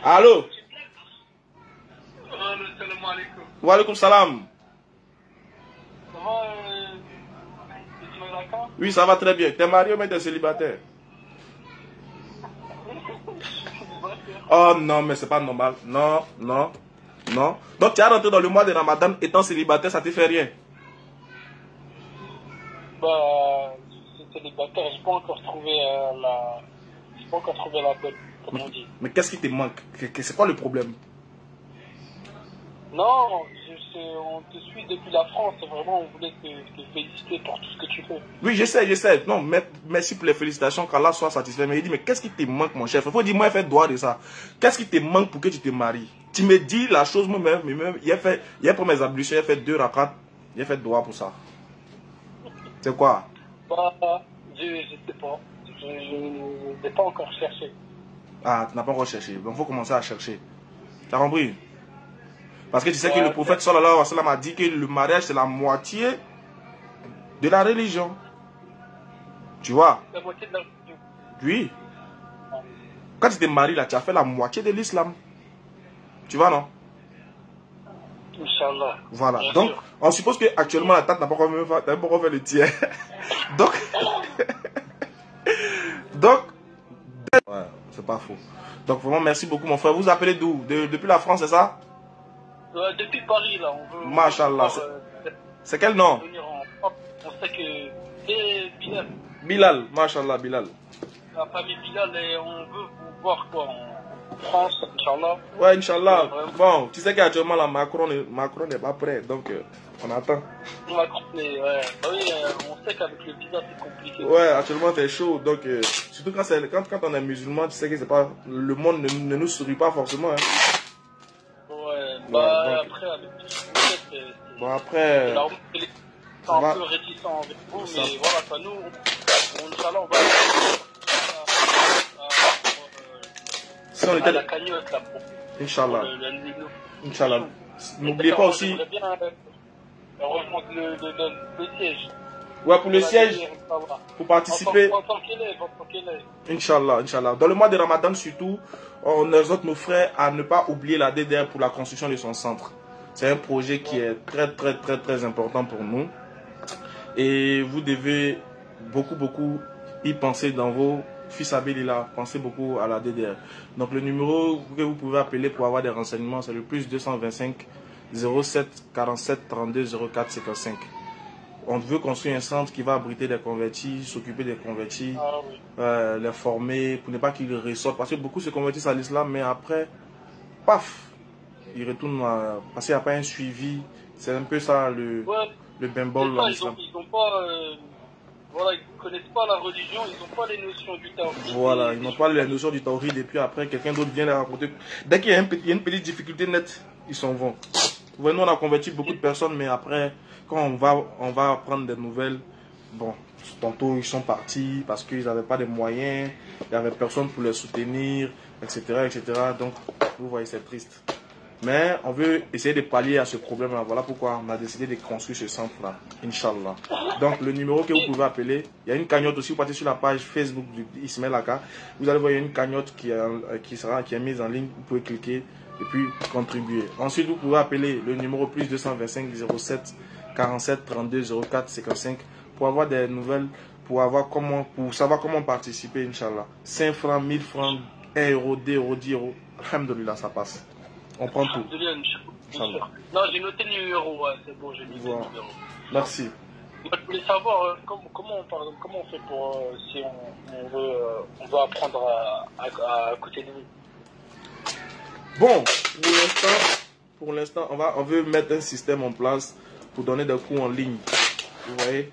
Allô? Salam alaikum. Wa alaikum salam. Ça va, Oui, ça va très bien. T'es marié ou mais t'es célibataire? Oh non, mais c'est pas normal. Non, non, non. Donc tu as rentré dans le mois de Ramadan étant célibataire, ça te fait rien? Bah, c'est célibataire, j'ai pas encore trouvé j'ai pas encore trouvé la bonne, comme on dit. Mais qu'est-ce qui te manque? C'est quoi le problème? Non, on te suit depuis la France, vraiment, on voulait te féliciter pour tout ce que tu fais. Oui, je sais. Non, merci pour les félicitations, qu'Allah soit satisfait. Mais il dit, mais qu'est-ce qui te manque, mon chef? Il faut dire, moi, fais droit de ça. Qu'est-ce qui te manque pour que tu te maries? Tu me dis la chose moi-même, hier pour mes ablutions, il a fait 2 rakats, il a fait droit pour ça. C'est quoi? Bah, je sais pas. Je n'ai pas encore cherché. Ah, tu n'as pas encore cherché. Donc, il faut commencer à chercher. Tu as compris? Parce que tu sais que le prophète sallallahu alayhi wa sallam a dit que le mariage, c'est la moitié de la religion. Tu vois? La moitié de la religion. Oui. Quand tu te maries là, tu as fait la moitié de l'islam. Tu vois, non? Inch'Allah. Voilà. Bien Donc, sûr. on suppose qu'actuellement, la tante n'a pas encore fait le tiers. Donc, ouais, c'est pas faux. Donc, vraiment, merci beaucoup, mon frère. Vous appelez d'où? Depuis la France, c'est ça? Depuis Paris, là, on veut. Machallah. C'est quel nom? On sait que c'est Bilal. Bilal, machallah, Bilal. La famille Bilal, et on veut vous voir quoi en France, Inch'Allah. Ouais, Inch'Allah. Bon, tu sais qu'actuellement, la Macron n'est pas prêt, donc on attend. Macron, ouais. Bah oui, on sait qu'avec le visa, c'est compliqué. Ouais, actuellement, c'est chaud, donc surtout quand on est musulman, tu sais que c'est pas, le monde ne nous sourit pas forcément. Hein. Ouais, bah donc, après, avec bon, après. C'est un peu réticent avec vous, mais voilà, ça nous, Inch'Allah, on va si on était à la cagnotte là pour Inch'Allah. Inch'Allah. N'oubliez pas aussi. J'aimerais bien rejoindre le siège. Ouais, pour le siège, pour participer. En tant qu'élève. Inch'Allah, Inch'Allah. Dans le mois de Ramadan surtout, on exhorte nos frères à ne pas oublier la DDR pour la construction de son centre. C'est un projet qui est très important pour nous. Et vous devez beaucoup y penser dans vos fils Abilila. Pensez beaucoup à la DDR. Donc le numéro que vous pouvez appeler pour avoir des renseignements, c'est le plus 225 07 47 32 04 55. On veut construire un centre qui va abriter des convertis, s'occuper des convertis, les former, pour ne pas qu'ils ressortent. Parce que beaucoup se convertissent à l'islam, mais après, paf, ils retournent parce qu'il n'y a pas un suivi. C'est un peu ça le bimbol dans l'islam. Ils n'ont pas, voilà, ils ne connaissent pas la religion, ils n'ont pas les notions du tawhid. Voilà, ils n'ont pas les notions du tawhid et puis après, quelqu'un d'autre vient les raconter. Dès qu'il y a une petite difficulté nette, ils s'en vont. Vous voyez, nous on a converti beaucoup de personnes, mais après, quand on va prendre des nouvelles, bon, tantôt ils sont partis parce qu'ils n'avaient pas de moyens, il n'y avait personne pour les soutenir, etc. Donc, vous voyez, c'est triste. Mais on veut essayer de pallier à ce problème-là. Voilà pourquoi on a décidé de construire ce centre-là, Inch'Allah. Donc, le numéro que vous pouvez appeler, il y a une cagnotte aussi. Vous partez sur la page Facebook d'Ismaël Aka. Vous allez voir, il y a une cagnotte qui est mise en ligne. Vous pouvez cliquer et puis contribuer. Ensuite, vous pouvez appeler le numéro plus 225 07 47 32 04 55 pour avoir des nouvelles, pour savoir comment participer, Inch'Allah. 5 francs, 1000 francs, 1 euro, 2 euros, 10 euros. Alhamdulillah, ça passe. On prend tout. Non, j'ai noté le numéro, ouais, c'est bon, j'ai noté le numéro. Merci. Moi, je voulais savoir comment on fait pour si on veut apprendre à côté de vous. Bon, pour l'instant, on veut mettre un système en place pour donner des cours en ligne. Vous voyez,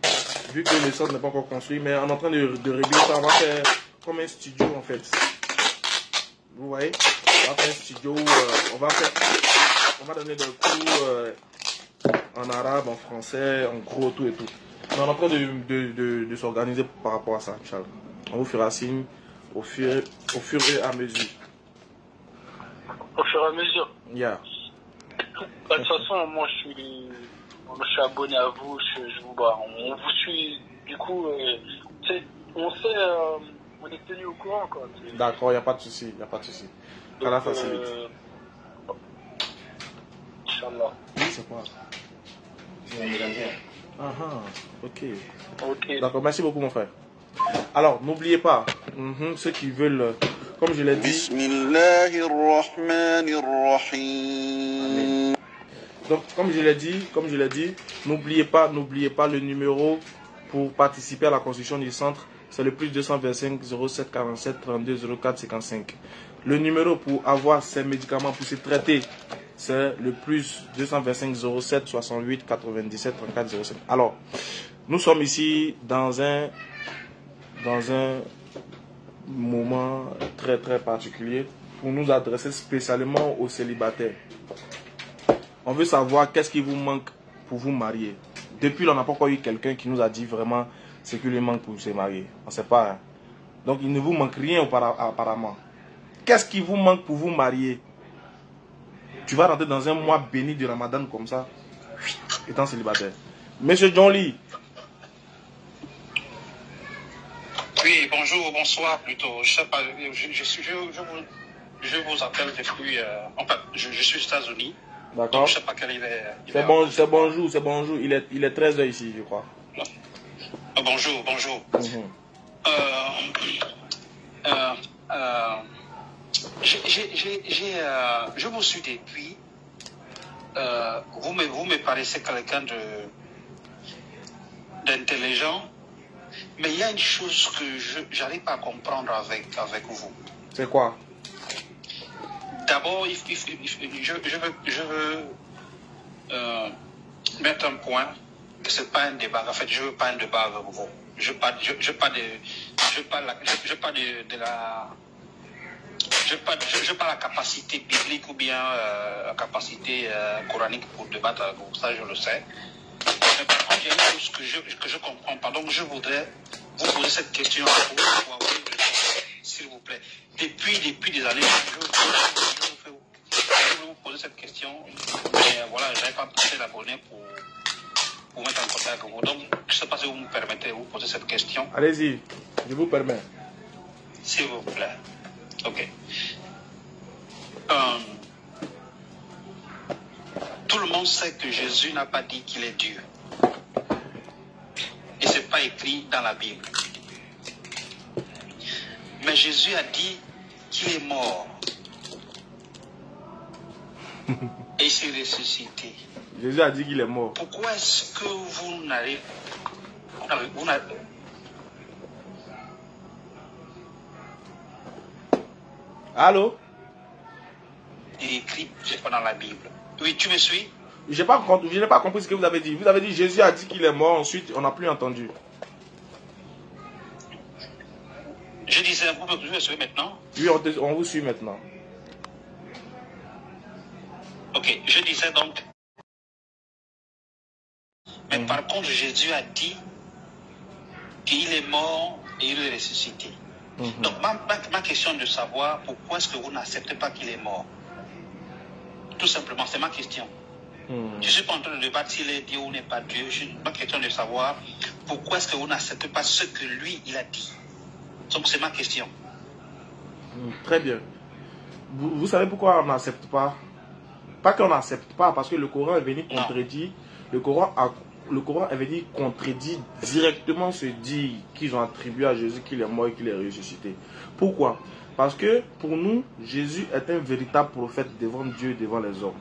vu que le centre n'est pas encore construit, mais on est en train de régler ça, on va faire comme un studio en fait. Vous voyez, on va faire un studio, on va donner des cours en arabe, en français, en gros, tout et tout. On est en train de s'organiser par rapport à ça, Inch'Allah. On vous fera signe au fur et à mesure. Au fur et à mesure. Yeah. De toute façon, moi je suis abonné à vous, on vous suit, du coup, on sait on est tenu au courant, quoi. D'accord, il n'y a pas de souci, il n'y a pas de souci. Qu'Allah facilite. Inch'Allah. Oui, c'est quoi? Ah, ok. Ok. D'accord, merci beaucoup, mon frère. Alors, n'oubliez pas, ceux qui veulent, comme je l'ai dit. Bismillahirrahmanirrahim. Donc, comme je l'ai dit, n'oubliez pas le numéro pour participer à la construction du centre. C'est le plus 225 07 47 32 04 55. Le numéro pour avoir ces médicaments pour se traiter, c'est le plus 225 07 68 97 34 05. Alors, nous sommes ici dans un moment très très particulier pour nous adresser spécialement aux célibataires. On veut savoir qu'est-ce qui vous manque pour vous marier. Depuis là, on n'a pas encore eu quelqu'un qui nous a dit vraiment ce qui lui manque pour se marier. On ne sait pas. Hein. Donc il ne vous manque rien apparemment. Qu'est-ce qui vous manque pour vous marier? Tu vas rentrer dans un mois béni du Ramadan comme ça, étant célibataire. Monsieur John Lee. Oui, bonjour, bonsoir plutôt. Je sais pas, je vous appelle depuis. Enfin, je suis aux États-Unis. D'accord. Je sais pas quel il est. C'est bonjour. Il est 13h ici, je crois. Bonjour. Je vous suis depuis. Vous me paraissez quelqu'un d'intelligent. Mais il y a une chose que je n'arrive pas à comprendre avec vous. C'est quoi? D'abord, je veux mettre un point que ce n'est pas un débat. En fait, je ne veux pas un débat avec vous. Je n'ai pas la capacité biblique ou bien la capacité coranique pour débattre avec vous. Ça, je le sais. Mais par contre, il y a une chose que je comprends pas. Donc, je voudrais vous poser cette question à vous, s'il vous plaît. Depuis des années, je veux vous poser cette question. Mais voilà, je n'avais pas passé l'abonné pour mettre en contact avec vous. Donc, je ne sais pas si vous me permettez de vous poser cette question. Allez-y, je vous permets. S'il vous plaît. Ok. Tout le monde sait que Jésus n'a pas dit qu'il est Dieu. Et ce n'est pas écrit dans la Bible. Mais Jésus a dit qu'il est mort. Et il s'est ressuscité. Jésus a dit qu'il est mort. Pourquoi est-ce que vous n'avez... Allô? Il est écrit dans la Bible. Oui, tu me suis? Je n'ai pas compris ce que vous avez dit. Vous avez dit Jésus a dit qu'il est mort, ensuite on n'a plus entendu. Je disais, vous me suivez maintenant? Oui, on vous suit maintenant. Ok, je disais donc. Mais par contre, Jésus a dit qu'il est mort et il est ressuscité. Donc ma question est de savoir pourquoi est-ce que vous n'acceptez pas qu'il est mort. Tout simplement, c'est ma question. Je ne suis pas en train de débattre s'il est Dieu ou n'est pas Dieu. Ma question est de savoir pourquoi est-ce que vous n'acceptez pas ce que lui, il a dit. Donc c'est ma question. Très bien. Vous savez pourquoi on n'accepte pas? Pas qu'on n'accepte pas, parce que le Coran est venu contredire. Le Coran est venu contredire directement ce dit qu'ils ont attribué à Jésus qu'il est mort et qu'il est ressuscité. Pourquoi? Parce que pour nous, Jésus est un véritable prophète devant Dieu et devant les hommes.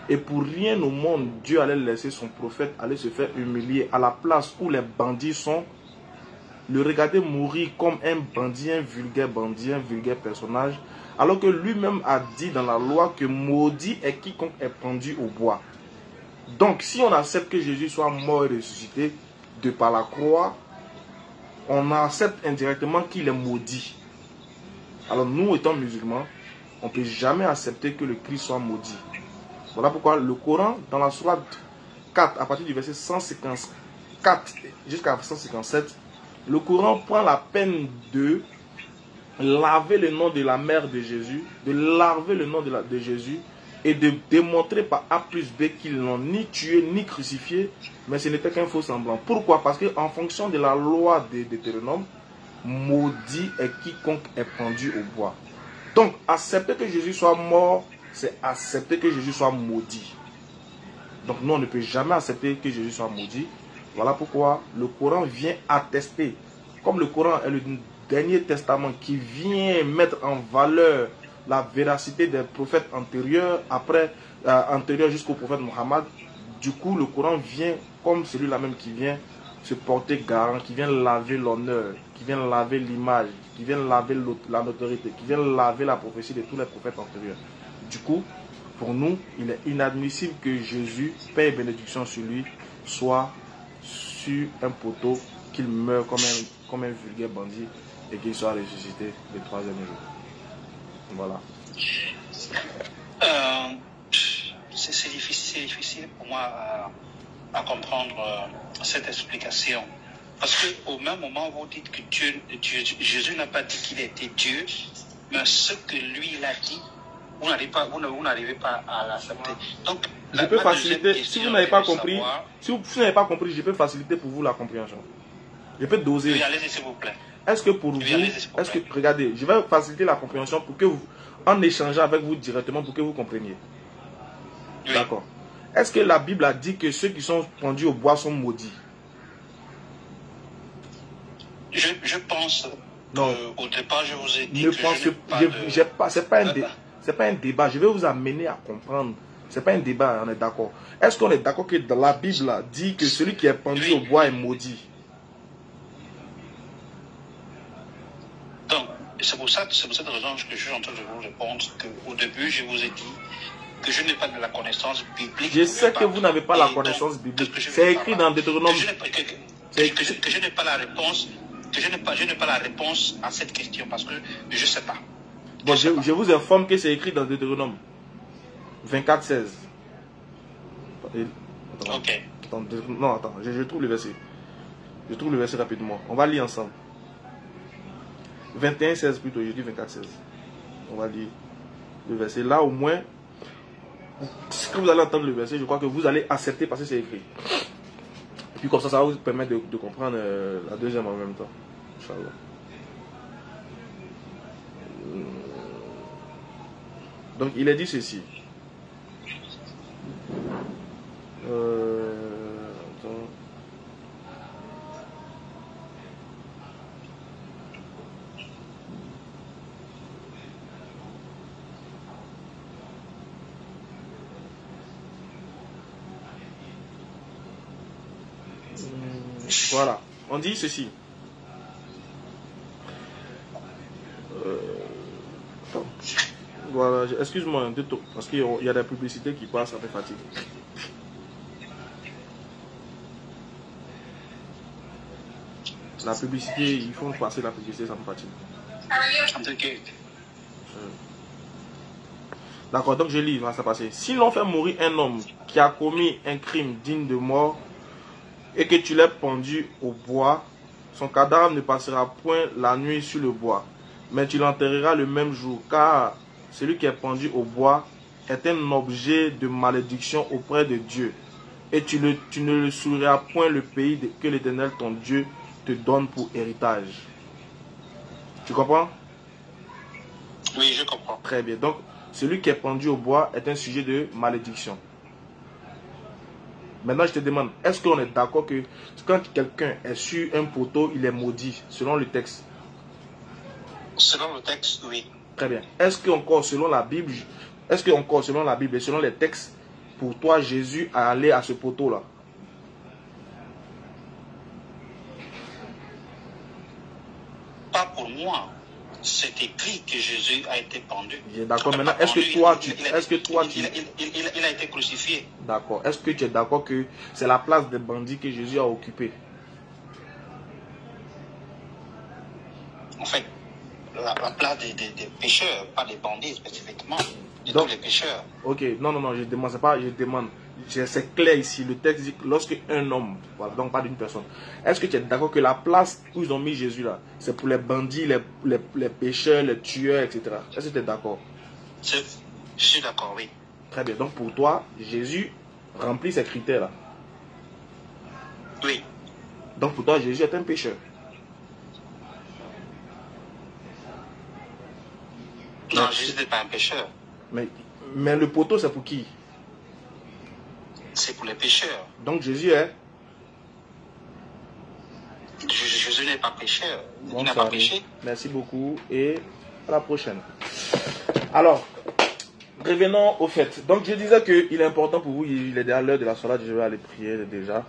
Et pour rien au monde, Dieu allait laisser son prophète aller se faire humilier à la place où les bandits sont, le regarder mourir comme un bandit, un vulgaire personnage, alors que lui-même a dit dans la loi que maudit est quiconque est pendu au bois. Donc, si on accepte que Jésus soit mort et ressuscité de par la croix, on accepte indirectement qu'il est maudit. Alors, nous, étant musulmans, on ne peut jamais accepter que le Christ soit maudit. Voilà pourquoi le Coran, dans la sourate 4, à partir du verset 154 jusqu'à 157, le Coran prend la peine de laver le nom de la mère de Jésus, de laver le nom de Jésus, et de démontrer par A plus B qu'ils n'ont ni tué ni crucifié, mais ce n'était qu'un faux semblant. Pourquoi? Parce qu'en fonction de la loi de Deutéronome, maudit est quiconque est pendu au bois. Donc, accepter que Jésus soit mort, c'est accepter que Jésus soit maudit. Donc, nous, on ne peut jamais accepter que Jésus soit maudit. Voilà pourquoi le Coran vient attester. Comme le Coran est le dernier testament qui vient mettre en valeur la véracité des prophètes antérieurs, antérieurs jusqu'au prophète Mohammed, du coup, le Coran vient comme celui-là même qui vient se porter garant, qui vient laver l'honneur, qui vient laver l'image, qui vient laver la notoriété, qui vient laver la prophétie de tous les prophètes antérieurs. Du coup, pour nous, il est inadmissible que Jésus, paix et bénédiction sur lui, soit sur un poteau, qu'il meure comme un vulgaire bandit et qu'il soit ressuscité le troisième jour. Voilà. C'est difficile pour moi à comprendre cette explication. Parce qu'au même moment, vous dites que Jésus n'a pas dit qu'il était Dieu, mais ce que lui, il a dit, vous n'arrivez pas à l'accepter. Donc, je peux faciliter. Si vous n'avez pas compris, si vous n'avez pas compris, je peux faciliter pour vous la compréhension. Je peux doser. Oui, allez-y, s'il vous plaît. Est-ce que pour vous, regardez, je vais faciliter la compréhension pour que vous, en échangeant avec vous directement, pour que vous compreniez. Oui. D'accord. Est-ce que la Bible a dit que ceux qui sont pendus au bois sont maudits? Je pense. Non. Au départ, je vous ai dit ne que c'est pas un débat. Je vais vous amener à comprendre. C'est pas un débat, on est d'accord. Est-ce qu'on est d'accord que dans la Bible dit que celui qui est pendu au bois est maudit? Donc, c'est pour cette raison que je suis en train de vous répondre qu'au début, je vous ai dit que je n'ai pas de la connaissance biblique. Je sais que vous n'avez pas la connaissance biblique. C'est écrit dans Deutéronome. Que je n'ai pas la réponse. Que je n'ai pas la réponse à cette question parce que je ne sais pas. Bon, je vous informe que c'est écrit dans Deutéronome 24:16. Ok. Attends, je trouve le verset. Je trouve le verset rapidement. On va lire ensemble. 21:16 plutôt, je dis 24:16. On va lire le verset. Là, au moins, quand vous allez entendre le verset, je crois que vous allez accepter parce que c'est écrit. Et puis comme ça va vous permettre de comprendre la deuxième en même temps. Inch'Allah. Donc il est dit ceci. Attends. Voilà, on dit ceci. Voilà, excuse-moi un peu parce qu'il y a des publicités qui passent, ça me fatigue. La publicité, il faut passer la publicité, ça me fatigue. D'accord, donc je lis, va ça passer. Si l'on fait mourir un homme qui a commis un crime digne de mort, et que tu l'aies pendu au bois, son cadavre ne passera point la nuit sur le bois, mais tu l'enterreras le même jour, car celui qui est pendu au bois est un objet de malédiction auprès de Dieu, et tu ne le souilleras point le pays que l'Éternel ton Dieu te donne pour héritage. Tu comprends? Oui, je comprends. Très bien. Donc, celui qui est pendu au bois est un sujet de malédiction. Maintenant, je te demande, est-ce qu'on est d'accord que quand quelqu'un est sur un poteau, il est maudit, selon le texte? Selon le texte, oui. Très bien. Est-ce qu'encore selon la Bible, et selon les textes, pour toi, Jésus a allé à ce poteau-là? Pas pour moi. C'est écrit que Jésus a été pendu. D'accord. Maintenant, est-ce que toi, il a été crucifié. D'accord. Est-ce que tu es d'accord que c'est la place des bandits que Jésus a occupée? En fait, la place des pécheurs, pas des bandits spécifiquement. Donc, tous les pécheurs. Ok, non, je demande, c'est pas, je demande. C'est clair ici, le texte dit que lorsque un homme, voilà, donc pas d'une personne, est-ce que tu es d'accord que la place où ils ont mis Jésus là, c'est pour les bandits, les pécheurs, les tueurs, etc. Est-ce que tu es d'accord? Je suis d'accord, oui. Très bien, donc pour toi, Jésus remplit ces critères là. Oui. Donc pour toi, Jésus est un pécheur. Non, Jésus n'est pas un pécheur. Mais le poteau, c'est pour qui? C'est pour les pécheurs. Donc Jésus est... Jésus n'est pas pécheur. Bon, il n'a pas péché. Merci beaucoup et à la prochaine. Alors, revenons au fait. Donc je disais qu'il est important pour vous, il est déjà l'heure de la soirée, je vais aller prier déjà.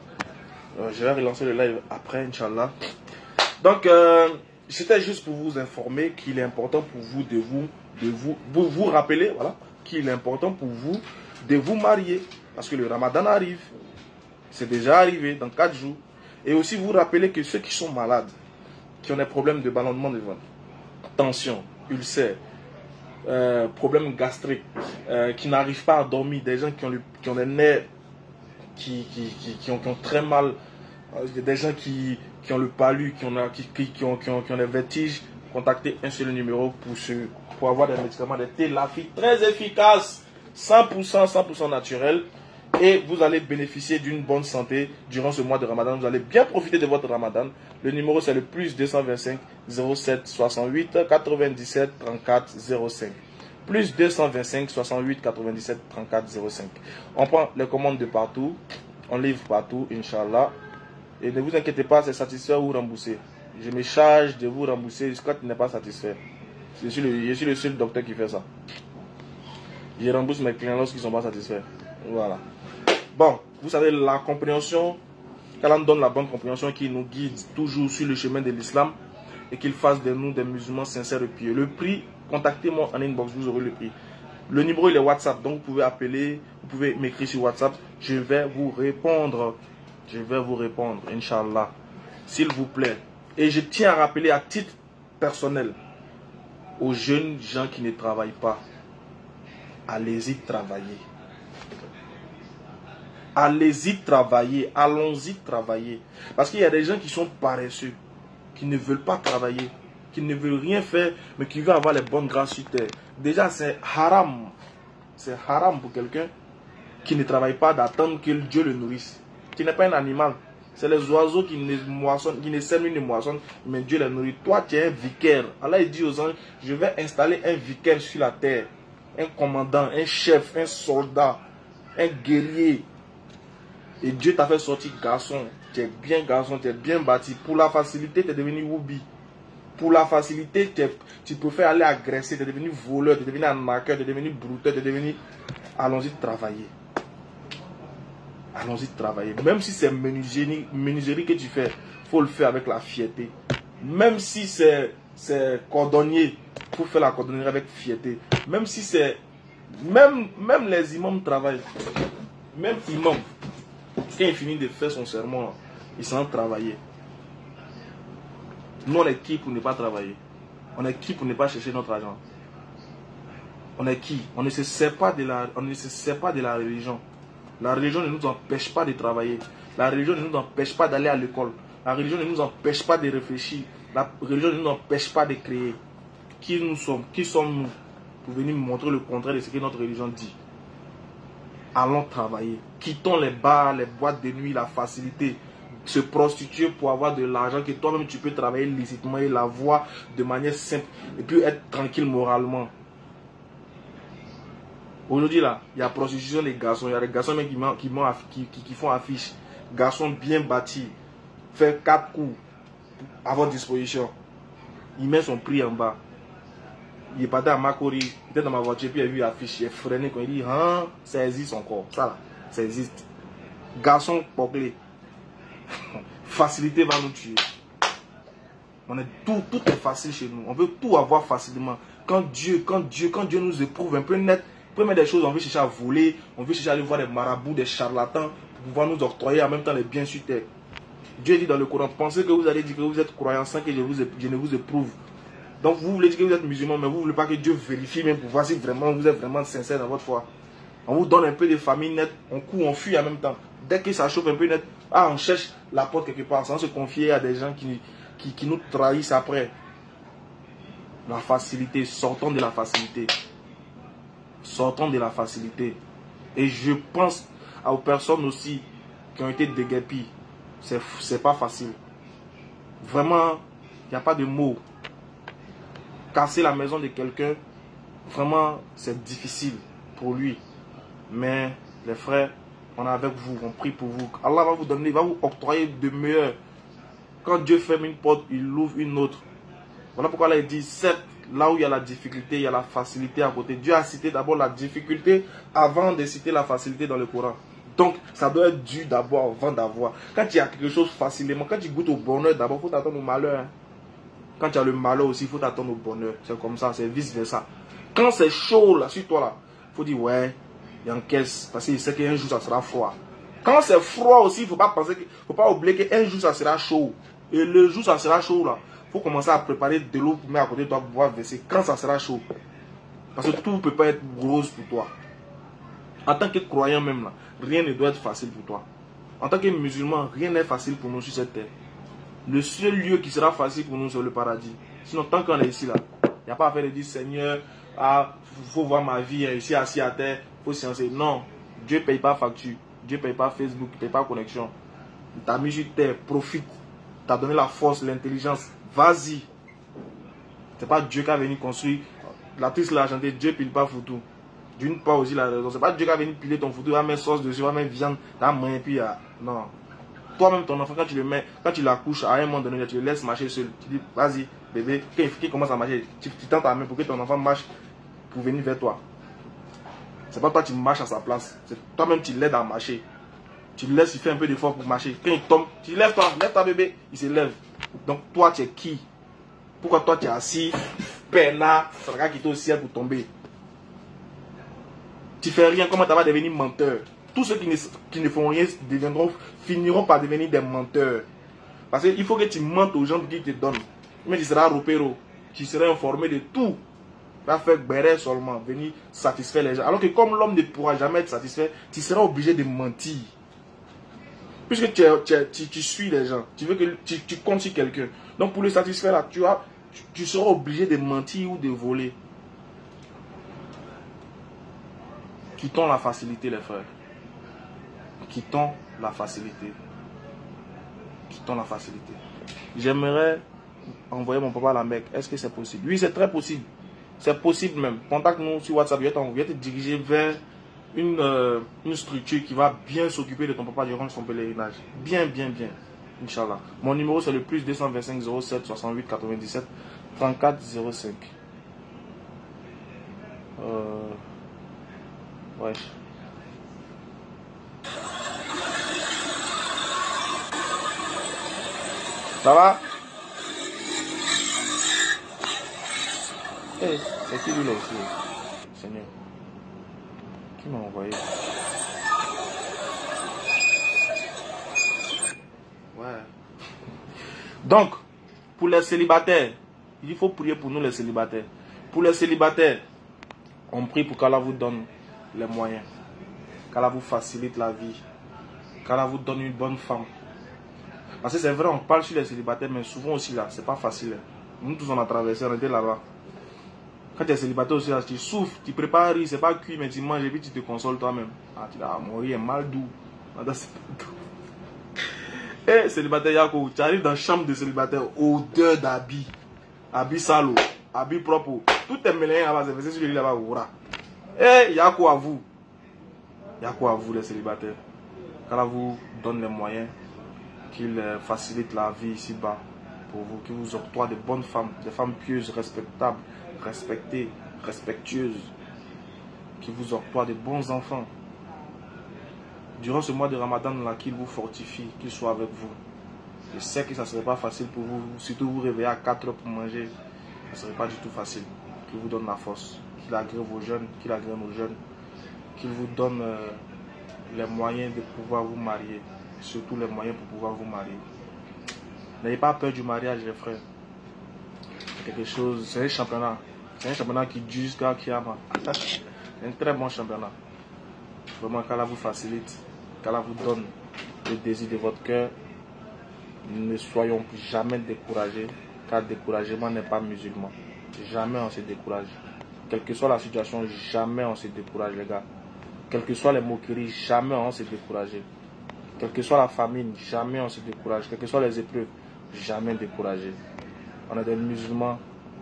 Je vais relancer le live après, Inch'Allah. Donc, c'était juste pour vous informer qu'il est important pour vous de vous rappeler, voilà, qu'il est important pour vous de vous marier. Parce que le Ramadan arrive. C'est déjà arrivé dans 4 jours. Et aussi vous rappeler que ceux qui sont malades, qui ont des problèmes de ballonnement de ventre, tension, ulcère, problèmes gastriques, qui n'arrivent pas à dormir, des gens qui ont des nerfs qui ont très mal, des gens qui ont le palu, qui ont des vertiges, contactez un seul numéro pour avoir des médicaments de Telafi très efficaces, 100% naturel. Et vous allez bénéficier d'une bonne santé durant ce mois de Ramadan. Vous allez bien profiter de votre Ramadan. Le numéro c'est le plus 225 07 68 97 34 05. Plus 225 68 97 34 05. On prend les commandes de partout. On livre partout, Inch'Allah. Et ne vous inquiétez pas, c'est satisfait ou remboursé. Je me charge de vous rembourser jusqu'à ce qu'il n'est pas satisfait. Je suis le seul docteur qui fait ça. Je rembourse mes clients lorsqu'ils ne sont pas satisfaits. Voilà. Bon, vous savez, la compréhension, qu'Allah donne la bonne compréhension qui nous guide toujours sur le chemin de l'islam et qu'il fasse de nous des musulmans sincères et pieux. Le prix, contactez-moi en inbox, vous aurez le prix. Le numéro, il est WhatsApp, donc vous pouvez appeler, vous pouvez m'écrire sur WhatsApp. Je vais vous répondre. Je vais vous répondre, Inch'Allah. S'il vous plaît. Et je tiens à rappeler à titre personnel aux jeunes gens qui ne travaillent pas. Allez-y travailler. Allez-y travailler, allons-y travailler. Parce qu'il y a des gens qui sont paresseux, qui ne veulent pas travailler, qui ne veulent rien faire, mais qui veulent avoir les bonnes grâces sur terre. Déjà, c'est haram. C'est haram pour quelqu'un qui ne travaille pas d'attendre que Dieu le nourrisse. Qui n'est pas un animal. C'est les oiseaux qui ne moissonnent, qui ne sèment ni ne moissonnent, mais Dieu les nourrit. Toi, tu es un vicaire. Allah dit aux anges, je vais installer un vicaire sur la terre. Un commandant, un chef, un soldat, un guerrier. Et Dieu t'a fait sortir garçon. Tu es bien bâti. Pour la facilité, tu es devenu Woubi. Pour la facilité, tu préfères aller agresser. Tu es devenu voleur, tu es devenu arnaqueur, tu es devenu brouteur, tu es devenu... Allons-y travailler. Allons-y travailler. Même si c'est menuiserie que tu fais, il faut le faire avec la fierté. Même si c'est cordonnier, il faut faire la cordonnerie avec fierté. Même si c'est... Même les imams travaillent. Même imam. Quand il finit de faire son sermon, il s'en travailler. Nous, on est qui pour ne pas travailler? On est qui pour ne pas chercher notre argent? On est qui? On ne se sert pas de la religion. La religion ne nous empêche pas de travailler. La religion ne nous empêche pas d'aller à l'école. La religion ne nous empêche pas de réfléchir. La religion ne nous empêche pas de créer. Qui nous sommes? Qui sommes-nous pour venir montrer le contraire de ce que notre religion dit? Allons travailler. Quittons les bars, les boîtes de nuit, la facilité. Se prostituer pour avoir de l'argent que toi-même tu peux travailler licitement et l'avoir de manière simple. Et puis être tranquille moralement. Aujourd'hui là, il y a prostitution des garçons. Il y a des garçons même qui font affiche. Garçons bien bâtis. Faire 4 coups à votre disposition. Il met son prix en bas. Il est parti à Makori, il était dans ma voiture, puis il a vu l'affiche, il est freiné quand il dit, hein, ça existe encore, ça là, ça existe. Garçon poglé, facilité va nous tuer. Tout est facile chez nous, on veut tout avoir facilement. Quand Dieu nous éprouve un peu net, première des choses, on veut chercher à voler, on veut chercher à aller voir des marabouts, des charlatans, pour pouvoir nous octroyer en même temps les biens sur terre. Dieu dit dans le Coran, pensez que vous allez dire que vous êtes croyant sans que je ne vous éprouve. Donc vous voulez dire que vous êtes musulman, mais vous ne voulez pas que Dieu vérifie même pour voir si vraiment vous êtes vraiment sincère dans votre foi. On vous donne un peu de famille nette, on court, on fuit en même temps. Dès que ça chauffe un peu net, on cherche la porte quelque part, sans se confier à des gens qui nous trahissent après. La facilité, sortons de la facilité. Sortons de la facilité. Et je pense aux personnes aussi qui ont été déguerpies. C'est pas facile. Vraiment, il n'y a pas de mots. Casser la maison de quelqu'un, Vraiment, c'est difficile pour lui. Mais les frères, on est avec vous, on prie pour vous. Allah va vous donner, il va vous octroyer de meilleurs. Quand Dieu ferme une porte, il ouvre une autre. Voilà pourquoi Allah dit, certes, là où il y a la difficulté, il y a la facilité à côté. Dieu a cité d'abord la difficulté avant de citer la facilité dans le Coran. Donc, ça doit être dû d'abord avant d'avoir. Quand il y a quelque chose facilement, quand tu goûtes au bonheur, d'abord, il faut t'attendre au malheur. Quand tu as le malheur aussi, il faut t'attendre au bonheur. C'est comme ça, c'est vice versa. Quand c'est chaud là, sur toi là, il faut dire ouais, il encaisse, parce qu'il sait qu'un jour ça sera froid. Quand c'est froid aussi, il ne faut pas oublier qu'un jour ça sera chaud. Et le jour ça sera chaud là, il faut commencer à préparer de l'eau pour mettre à côté de toi pour pouvoir verser quand ça sera chaud. Parce que tout ne peut pas être rose pour toi. En tant que croyant même là, rien ne doit être facile pour toi. En tant que musulman, rien n'est facile pour nous sur cette terre. Le seul lieu qui sera facile pour nous, c'est le paradis. Sinon, tant qu'on est ici là, il n'y a pas à faire de dire Seigneur, il faut voir ma vie ici assis à terre, il faut sciencer. Non, Dieu ne paye pas facture, Dieu ne paye pas Facebook, il ne paye pas connexion. Il t'a mis sur terre, profite. Il t'a donné la force, l'intelligence, vas-y. C'est pas Dieu qui a venu construire. L'artiste l'a chanté, Dieu ne pile pas foutu. D'une part aussi la raison. C'est pas Dieu qui a venu piler ton foutu, il va mettre sauce dessus, il va mettre viande, ta main, et puis non. Toi-même, ton enfant, quand tu le mets, quand tu l'accouches, à un moment donné, tu le laisses marcher seul. Tu dis, vas-y, bébé, quand il commence à marcher, tu tends ta main pour que ton enfant marche pour venir vers toi. C'est pas toi qui marches à sa place. C'est toi-même qui l'aides à marcher. Tu le laisses, il fait un peu d'effort pour marcher. Quand il tombe, tu lèves-toi, lève-toi bébé, il se lève. Donc toi, tu es qui? Pourquoi toi, tu es assis, peinard, c'est le gars qui est au ciel pour tomber? Tu fais rien, comment tu vas devenir menteur? Tous ceux qui ne font rien finiront par devenir des menteurs. Parce qu'il faut que tu mentes aux gens qui te donnent. Mais tu seras ropéro, tu seras informé de tout. Tu vas faire béret seulement, venir satisfaire les gens. Alors que comme l'homme ne pourra jamais être satisfait, tu seras obligé de mentir. Puisque tu suis les gens, tu veux que tu comptes sur quelqu'un. Donc pour le satisfaire là, tu seras obligé de mentir ou de voler. Quittons la facilité les frères. Quittons la facilité. Quittons la facilité. J'aimerais envoyer mon papa à la Mecque. Est-ce que c'est possible? Oui, c'est très possible. C'est possible même. Contacte-nous sur WhatsApp. Je vais te diriger vers une structure qui va bien s'occuper de ton papa durant son pèlerinage. Bien, bien, bien. Inch'Allah. Mon numéro c'est le plus 225 07 68 97 34 05. Ouais. Ça va? Hey, c'est qui lui là aussi? Seigneur. Qui m'a envoyé? Ouais. Donc, pour les célibataires, il faut prier pour nous les célibataires. Pour les célibataires, on prie pour qu'Allah vous donne les moyens. Qu'Allah vous facilite la vie. Qu'Allah vous donne une bonne femme. Parce que c'est vrai, on parle sur les célibataires, mais souvent aussi là, c'est pas facile. Nous tous on a traversé, on était là-bas. Quand tu es célibataire aussi là, tu souffres, tu prépares, c'est pas cuit, mais tu manges et puis tu te consoles toi-même. Ah, tu dis, ah, mon riz est mal doux. Et célibataire Yako, tu arrives dans la chambre de célibataire, odeur d'habits. Habits sales, habits propres. Tout est mélangé là-bas, c'est fait sur le lit là-bas. Et Yako à vous. Yako à vous les célibataires. Qu'Allah vous donne les moyens. Qu'il facilite la vie ici-bas pour vous, qu'il vous octroie de bonnes femmes, des femmes pieuses, respectables, respectées, respectueuses, qu'il vous octroie de bons enfants. Durant ce mois de Ramadan, là, qu'il vous fortifie, qu'il soit avec vous. Je sais que ça ne serait pas facile pour vous, surtout vous réveiller à 4 heures pour manger, ça ne serait pas du tout facile. Qu'il vous donne la force, qu'il agrée vos jeunes, qu'il agrée nos jeunes, qu'il vous donne les moyens de pouvoir vous marier. Surtout les moyens pour pouvoir vous marier. N'ayez pas peur du mariage, les frères. C'est quelque chose, c'est un championnat. C'est un championnat qui dure jusqu'à Kiyama. C'est un très bon championnat. Vraiment, qu'Allah vous facilite, qu'Allah vous donne le désir de votre cœur. Ne soyons jamais découragés, car le découragement n'est pas musulman. Jamais on se décourage. Quelle que soit la situation, jamais on se décourage, les gars. Quelles que soient les moqueries, jamais on se décourage. Quelle que soit la famine, jamais on se décourage. Quelles que soient les épreuves, jamais découragé. On est des musulmans,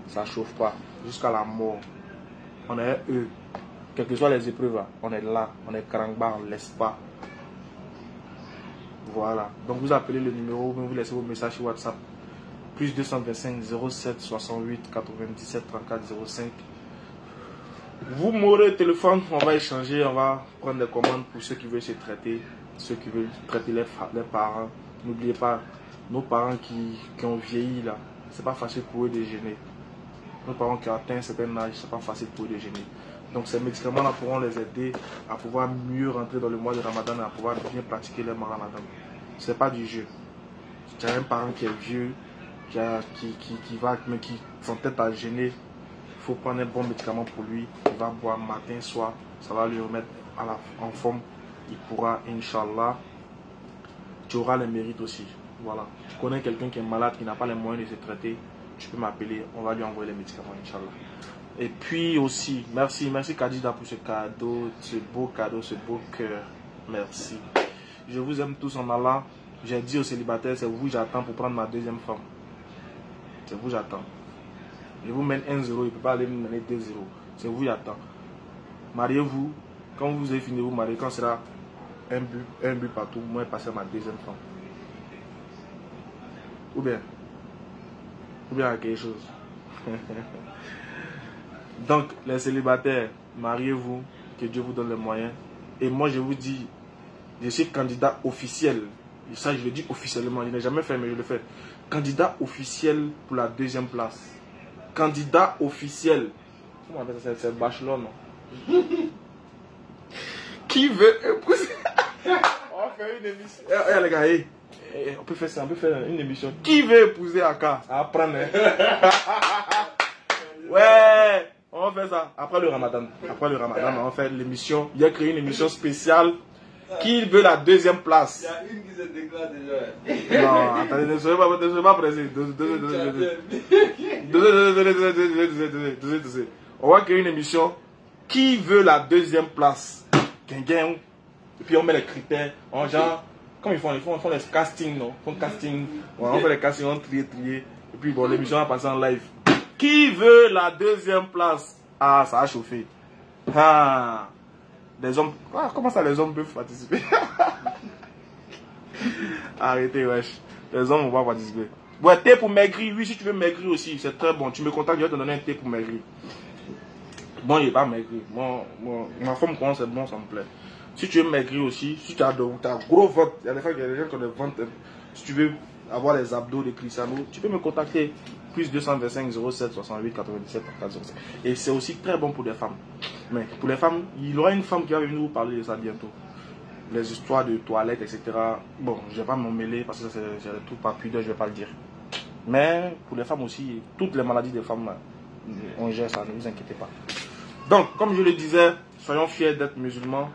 ça ne chauffe pas. Jusqu'à la mort, on est eux. Quelles que soient les épreuves, on est là, on est karangba, on ne laisse pas. Voilà. Donc vous appelez le numéro, vous laissez vos messages sur WhatsApp. Plus 225 07 68 97 34 05. Vous m'aurez le téléphone, on va échanger, on va prendre des commandes pour ceux qui veulent se traiter, ceux qui veulent traiter les parents. N'oubliez pas, nos parents qui ont vieilli là, c'est pas facile pour eux de jeûner. Nos parents qui ont atteint un certain âge, c'est pas facile pour eux de jeûner. Donc ces médicaments-là pourront les aider à pouvoir mieux rentrer dans le mois de Ramadan et à pouvoir bien pratiquer le mois de Ramadan. C'est pas du jeu. Si tu as un parent qui est vieux, qui s'entête à jeûner, il faut prendre un bon médicament pour lui. Il va boire matin, soir, ça va lui remettre en forme. Il pourra, Inch'Allah, tu auras les mérites aussi. Voilà. Tu connais quelqu'un qui est malade, qui n'a pas les moyens de se traiter, tu peux m'appeler, on va lui envoyer les médicaments, Inch'Allah. Et puis aussi, merci Kadida pour ce cadeau, ce beau cadeau, ce beau cœur. Merci. Je vous aime tous en Allah. J'ai dit aux célibataires, c'est vous j'attends pour prendre ma deuxième femme. C'est vous j'attends. Je vous mène 1-0, il ne peut pas aller me mener 2-0. C'est vous j'attends. Mariez-vous. Quand vous avez fini de vous marier, quand sera un but partout, moi je passerai ma deuxième femme. Ou bien à quelque chose. Donc, les célibataires, mariez-vous, que Dieu vous donne les moyens. Et moi, je vous dis, je suis candidat officiel. Et ça, je le dis officiellement. Je n'ai jamais fait, mais je le fais. Candidat officiel pour la deuxième place. Candidat officiel. Comment on appelle ça? C'est bachelor, non? Qui veut épouser? On va faire une émission. Les gars, on peut faire ça, on peut faire une émission. Qui veut épouser Aka? À apprendre. Ouais, on va faire ça après le Ramadan. Après le Ramadan, on va faire l'émission. Il a créé une émission spéciale. Qui veut la deuxième place? Il y a une qui se déclare déjà. Non, attendez, ne soyez pas pressé. On va créer une émission. Qui veut la deuxième place? Et puis on met les critères. Genre, comme ils font les castings, non? Ils font casting. On fait les castings, on trie. Et puis bon, l'émission va passer en live. Qui veut la deuxième place? Ah, ça a chauffé. Ah, des hommes. Ah, comment ça, les hommes peuvent participer? Arrêtez, wesh. Les hommes vont pas participer. Ouais, thé pour maigrir. Oui, si tu veux maigrir aussi, c'est très bon. Tu me contactes, je vais te donner un thé pour maigrir. Bon, il n'est pas maigrir. Ma femme, quand c'est bon, ça me plaît. Si tu veux maigrir aussi, si tu as gros ventre, il y a des gens qui ont des ventres. Si tu veux avoir les abdos, les Cristiano, tu peux me contacter. Plus 225 07 68 97 45. Et c'est aussi très bon pour les femmes. Mais pour les femmes, il y aura une femme qui va venir vous parler de ça bientôt. Les histoires de toilettes, etc. Bon, je ne vais pas m'en mêler parce que c'est tout par pudeur, je ne vais pas le dire. Mais pour les femmes aussi, toutes les maladies des femmes, on gère ça, ne vous inquiétez pas. Donc, comme je le disais, soyons fiers d'être musulmans.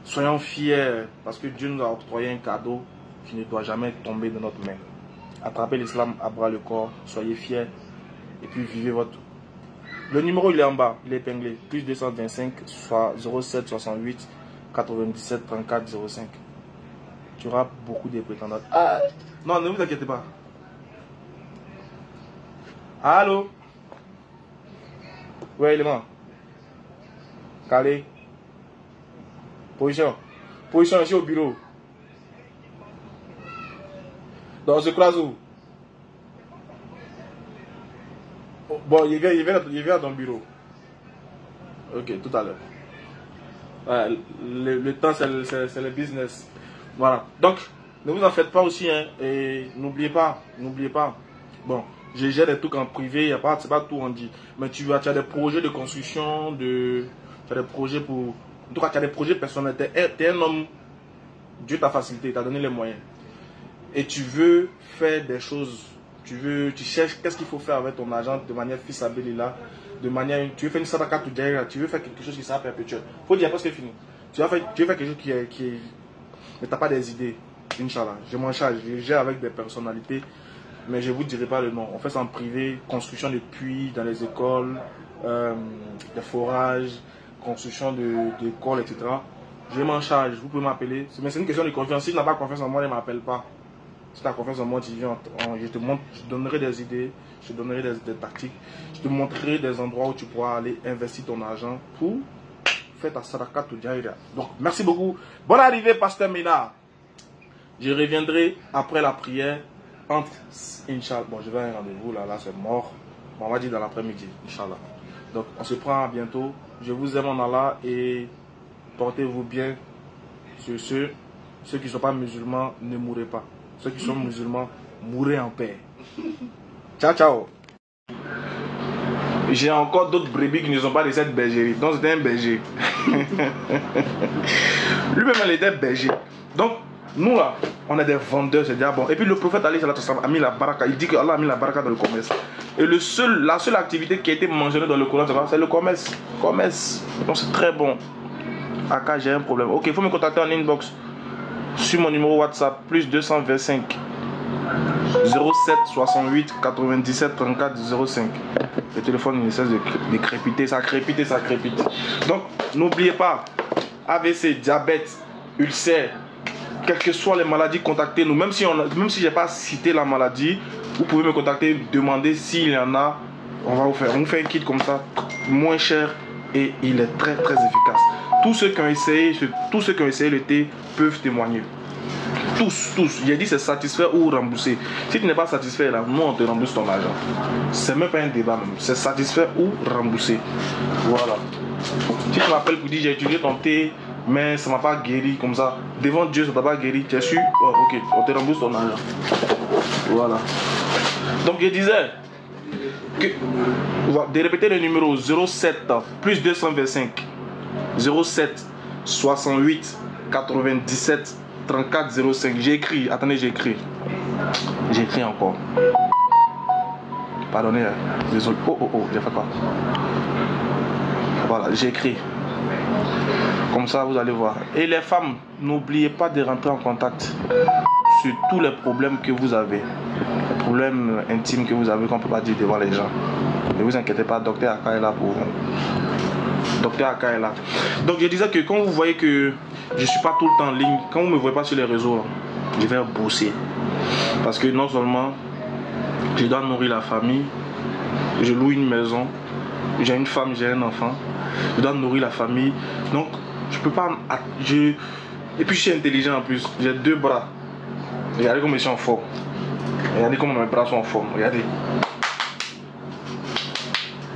Soyons fiers parce que Dieu nous a octroyé un cadeau qui ne doit jamais tomber de notre main. Attrapez l'islam à bras le corps, soyez fiers et puis vivez votre... Le numéro il est en bas, il est épinglé. Plus 225 07 68 97 34 05. Tu auras beaucoup de prétendants. Ah, non, ne vous inquiétez pas. Allô? Ouais, il est mort. Calé. Position. Position ici au bureau. Donc, je croise où? Bon, il vient à ton bureau. Ok, tout à l'heure. Ouais, le temps, c'est le business. Voilà. Donc, ne vous en faites pas aussi. Hein, et n'oubliez pas. Bon, je gère des trucs en privé. C'est pas tout on dit. Mais tu as des projets de construction. Tu as des projets pour... En tout cas, tu as des projets personnels. Tu es un homme. Dieu t'a facilité. Il t'a donné les moyens. Et tu veux faire des choses, tu cherches qu'est-ce qu'il faut faire avec ton argent de manière fisabilillah, tu veux faire une sadaka to jaira, tu veux faire quelque chose qui sera perpétuel. Faut dire parce que c'est fini. Tu veux faire quelque chose qui est mais t'as pas des idées. Inch'Allah, je m'en charge, je gère avec des personnalités, mais je vous dirai pas le nom. On fait ça en privé, construction de puits dans les écoles, des forages, construction d'écoles, etc. Je m'en charge, vous pouvez m'appeler. Mais c'est une question de confiance. Si je n'ai pas confiance en moi, ne m'appelle pas. Si tu as confiance en moi, tu viens, je te montre, je te donnerai des idées, je te donnerai des tactiques, je te montrerai des endroits où tu pourras aller investir ton argent pour faire ta sadaka tout diaria. Donc, merci beaucoup. Bonne arrivée, Pasteur Mina. Je reviendrai après la prière entre Inch'Allah. Bon, je vais à un rendez-vous là, c'est mort. Bon, on va dire dans l'après-midi, Inch'Allah. Donc, on se prend à bientôt. Je vous aime en Allah et portez-vous bien. Sur ceux qui ne sont pas musulmans, ne mourrez pas. Ceux qui sont musulmans, mourrez en paix. Ciao, ciao. J'ai encore d'autres brebis qui ne sont pas de cette bergerie. Donc, c'était un berger. Lui-même, il était berger. Donc, nous là, on est des vendeurs, c'est déjà bon. Et puis le prophète Ali a mis la baraka. Il dit que Allah a mis la baraka dans le commerce. Et la seule activité qui a été mentionnée dans le Coran, c'est le commerce. Commerce. Donc c'est très bon. Aka, j'ai un problème. Ok, il faut me contacter en inbox sur mon numéro WhatsApp plus 225 07 68 97 34 05. Le téléphone il cesse de crépiter, ça crépite, ça crépite. Donc n'oubliez pas, AVC, diabète, ulcère, quelles que soient les maladies, contactez-nous. Même si je n'ai pas cité la maladie, vous pouvez me contacter, demander s'il y en a. On va vous faire. On vous fait un kit comme ça, moins cher et il est très très efficace. Tous ceux qui ont essayé le thé peuvent témoigner. Tous. J'ai dit c'est satisfait ou remboursé. Si tu n'es pas satisfait là, nous on te rembourse ton argent. C'est même pas un débat même. C'est satisfait ou remboursé. Voilà. Si tu m'appelles pour dire j'ai étudié ton thé, mais ça m'a pas guéri comme ça. Devant Dieu, ça t'a pas guéri. Tu es sûr? Oh, ok, on te rembourse ton argent. Voilà. Donc je disais que de répéter le numéro 07 plus 225 07 68 97 34 05. J'ai écrit. Attendez, j'ai écrit. J'ai écrit encore. Pardonnez. Désolé. Oh, j'ai fait quoi? Voilà, j'ai écrit. Comme ça, vous allez voir. Et les femmes, n'oubliez pas de rentrer en contact sur tous les problèmes que vous avez. Les problèmes intimes que vous avez qu'on ne peut pas dire devant les gens. Ne vous inquiétez pas, Docteur Aka est là pour vous. Docteur Aka est là. Donc, je disais que quand vous voyez que je ne suis pas tout le temps en ligne, quand vous ne me voyez pas sur les réseaux, je vais bosser. Parce que non seulement je dois nourrir la famille, je loue une maison, j'ai une femme, j'ai un enfant, je dois nourrir la famille. Donc, je peux pas. Et puis, je suis intelligent en plus. J'ai 2 bras. Regardez comme ils sont en forme. Regardez comment mes bras sont en forme. Regardez.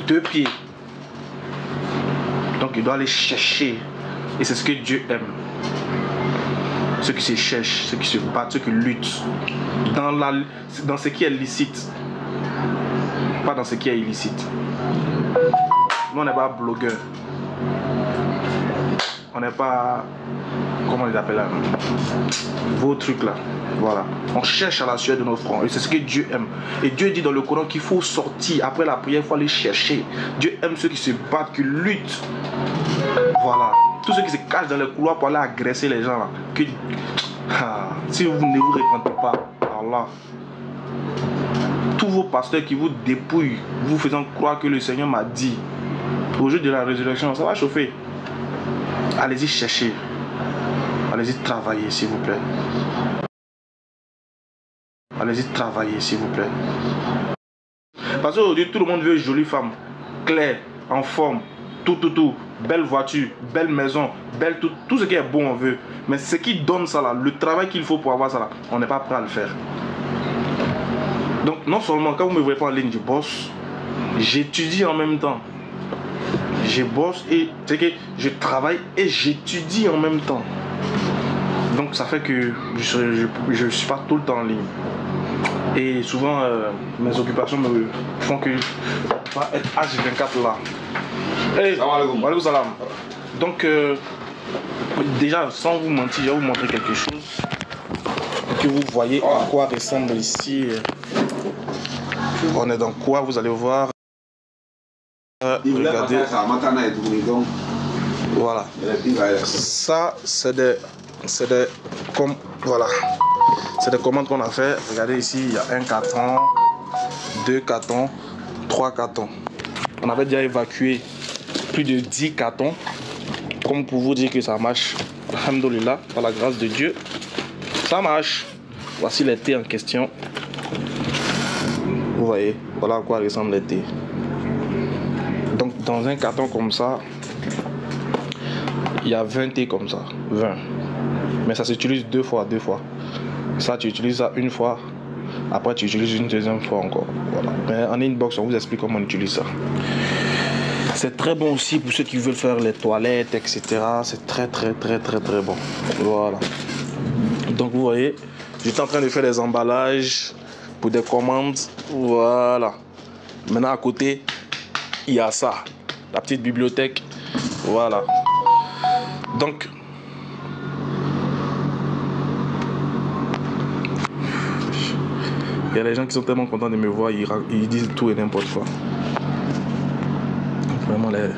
2 pieds. Donc, il doit aller chercher. Et c'est ce que Dieu aime. Ceux qui se cherchent, ceux qui se battent, ceux qui luttent. Dans ce qui est licite. Pas dans ce qui est illicite. Nous, on n'est pas blogueur. On n'est pas... Comment on les appelle là? Vos trucs là. Voilà. On cherche à la sueur de nos fronts. Et c'est ce que Dieu aime. Et Dieu dit dans le Coran qu'il faut sortir. Après la prière, il faut aller chercher. Dieu aime ceux qui se battent, qui luttent. Voilà. Tous ceux qui se cachent dans les couloirs pour aller agresser les gens là. Que... si vous ne vous repentez pas, Allah. Tous vos pasteurs qui vous dépouillent, vous faisant croire que le Seigneur m'a dit, au jour de la résurrection, ça va chauffer. Allez-y chercher. Allez-y travailler, s'il vous plaît. Allez-y travailler, s'il vous plaît. Parce qu'aujourd'hui, tout le monde veut une jolie femme, claire, en forme, tout. Belle voiture, belle maison, belle tout ce qui est bon, on veut. Mais ce qui donne ça là, le travail qu'il faut pour avoir ça là, on n'est pas prêt à le faire. Donc, non seulement quand vous ne me voyez pas en ligne, je bosse, j'étudie en même temps. Je bosse et je travaille et j'étudie en même temps. Donc ça fait que je ne suis pas tout le temps en ligne. Et souvent mes occupations me font que je dois être H24 là. Hey, salam. Salam. Donc déjà sans vous mentir, je vais vous montrer quelque chose que vous voyez à quoi ressemble ici. On est dans quoi, vous allez voir. Regardez. Voilà. Ça c'est des commandes qu'on a fait. Regardez ici, il y a 1 carton, 2 cartons, 3 cartons. On avait déjà évacué plus de 10 cartons. Comme pour vous dire que ça marche. Alhamdoulilah, par la grâce de Dieu, ça marche. Voici les thés en question. Vous voyez, voilà à quoi ressemble les thés. Donc dans un carton comme ça, il y a 20 thés comme ça. 20. Mais ça s'utilise deux fois. Ça, tu utilises ça une fois. Après, tu utilises une deuxième fois encore. Voilà. Mais en inbox, on vous explique comment on utilise ça. C'est très bon aussi pour ceux qui veulent faire les toilettes, etc. C'est très bon. Voilà. Donc vous voyez, j'étais en train de faire des emballages pour des commandes. Voilà. Maintenant à côté, il y a ça. La petite bibliothèque. Voilà. Donc... il y a des gens qui sont tellement contents de me voir, ils disent tout et n'importe quoi. Vraiment les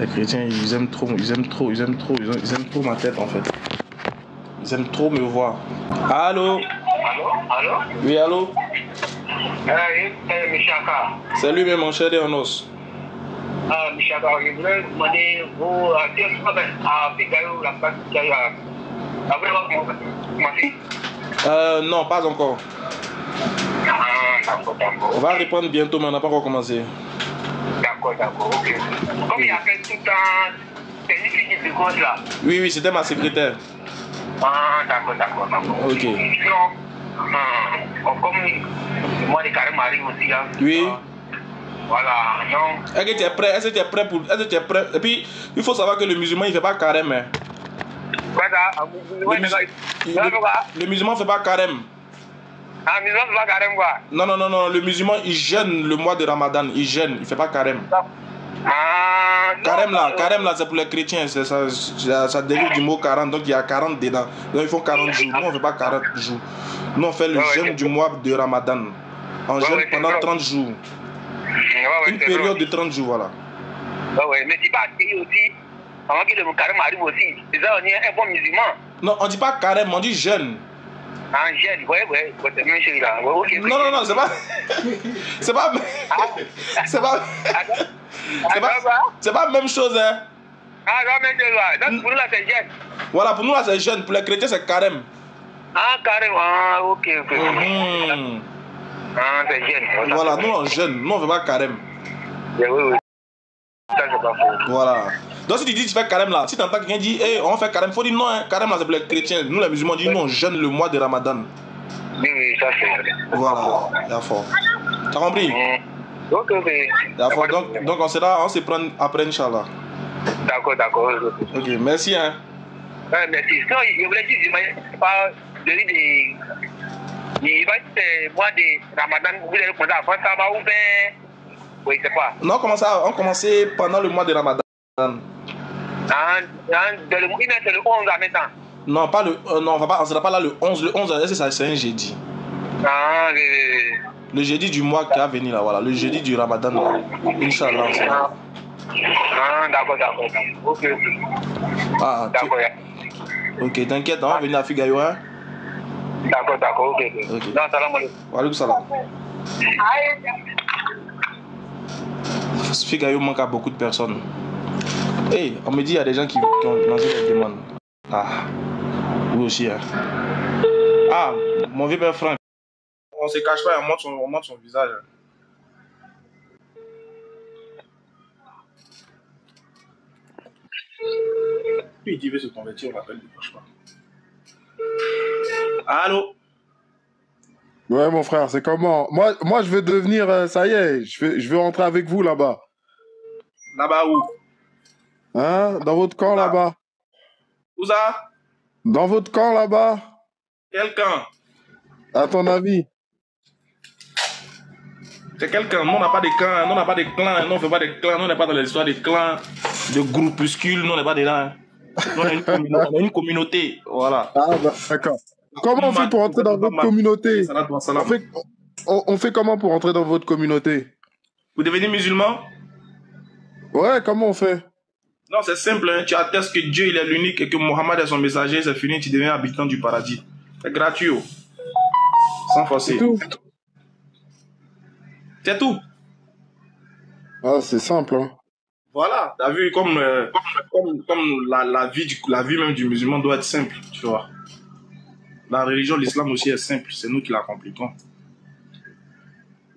chrétiens, ils aiment trop ma tête en fait. Ils aiment trop me voir. Allô? Allô? Oui, allô? Oui, Michaka. C'est lui même mon cher en os. Michaka, je voulais demander, vous, à Figayo, la place qui a vraiment commencé? Non, pas encore. D'accord. On va répondre bientôt, mais on n'a pas encore commencé. D'accord, ok. Comme il y a fait tout le temps, c'est une fille de gauche là. Oui, c'était ma secrétaire. D'accord. Ok. Sinon, comme moi, les carrés m'arrivent aussi. Hein. Oui. Voilà, non. Est-ce que tu es prêt? Est-ce que tu es prêt? Et puis, il faut savoir que le musulman, il ne fait pas carême. Hein. Le musulman ne fait pas carême. Ah, musulman ne fait pas carême quoi? Non, le musulman, il jeûne le mois de Ramadan. Il jeûne, il ne fait pas carême. Carême là, c'est pour les chrétiens. Ça dérive du mot 40, donc il y a 40 dedans. Donc ils font 40 jours. Nous, on ne fait pas 40 jours. Nous, on fait le jeûne du mois de Ramadan. On jeûne pendant 30 jours. Une période de 30 jours, voilà. Mais tu pas accueillir aussi. Avant que le carême arrive aussi. C'est ça, on est un bon musulman. Non, on ne dit pas carême, on dit jeûne. Ah, jeûne, ouais, c'est même chose là. Okay, non, c'est pas. C'est pas. C'est pas la même chose, hein. Ah, non, mais c'est là. Donc, pour nous là, c'est jeûne. Voilà, pour nous là, c'est jeûne. Pour les chrétiens, c'est carême. Ah, carême, ok. Ah, c'est jeûne. Voilà, nous on jeûne. Nous, on ne fait pas carême. Oui. Ça, c'est pas faux. Voilà. Donc si tu dis que tu fais carême là, si tu entends quelqu'un dire hey, on fait carême, il faut dire non, hein, carême là c'est pour les chrétiens. Nous les musulmans disent non, on jeûne le mois de Ramadan. Oui, ça c'est. Voilà, d'accord. Tu as compris? Ok. D'accord, donc on se prend après Inch'Allah. D'accord. Ok, merci hein. Ouais, merci. Sinon, je voulais dire, pas de il va être mois de Ramadan, vous allez commencer à faire ça va ou bien. Oui, c'est pas. Non, on commençait pendant le mois de Ramadan. C'est le 11 en même temps. Non, pas le. Non, on sera pas là le 11. Le 11, c'est un jeudi. Le jeudi du mois qui a venu là, voilà. Le jeudi du Ramadan. Inch'Allah, on sera. D'accord. Ok. Ah, d'accord. Ok, t'inquiète, on va venir à Figayo, hein. D'accord, ok. Non, salam alaikum. Wa alaikum salam. Figayo manque à beaucoup de personnes. Hey, on me dit qu'il y a des gens qui ont lancé des demandes. Ah, oui aussi. Hein. Ah, mon vieux père Franck. On se cache pas, on montre son visage. Puis il dit veut se convertir, on l'appelle, il ne cache pas. Allô? Ouais, mon frère, c'est comment? Moi, je veux devenir, ça y est, je veux rentrer avec vous là-bas. Là-bas où? Hein? Dans votre camp là-bas. Où ça? Dans votre camp là-bas. Quel camp? À ton avis? C'est quel camp? Nous, on n'a pas de camp, nous, on n'a pas de clans, nous, on ne fait pas de clans, nous, on n'est pas dans l'histoire des clans, de groupuscules, nous, on n'est pas dedans. Nous, on a une communauté, voilà. Ah, bah, d'accord. Comment on fait pour entrer dans votre communauté? On fait comment pour entrer dans votre communauté? Vous devenez musulman? Ouais, comment on fait? Non, c'est simple, hein. Tu attestes que Dieu il est l'unique et que Mohammed est son messager, c'est fini, tu deviens habitant du paradis. C'est gratuit, oh. Sans forcer. C'est tout. C'est tout. Ah, c'est simple, hein. Voilà, t'as vu, comme la vie même du musulman doit être simple, tu vois. La religion, l'islam aussi est simple, c'est nous qui la compliquons.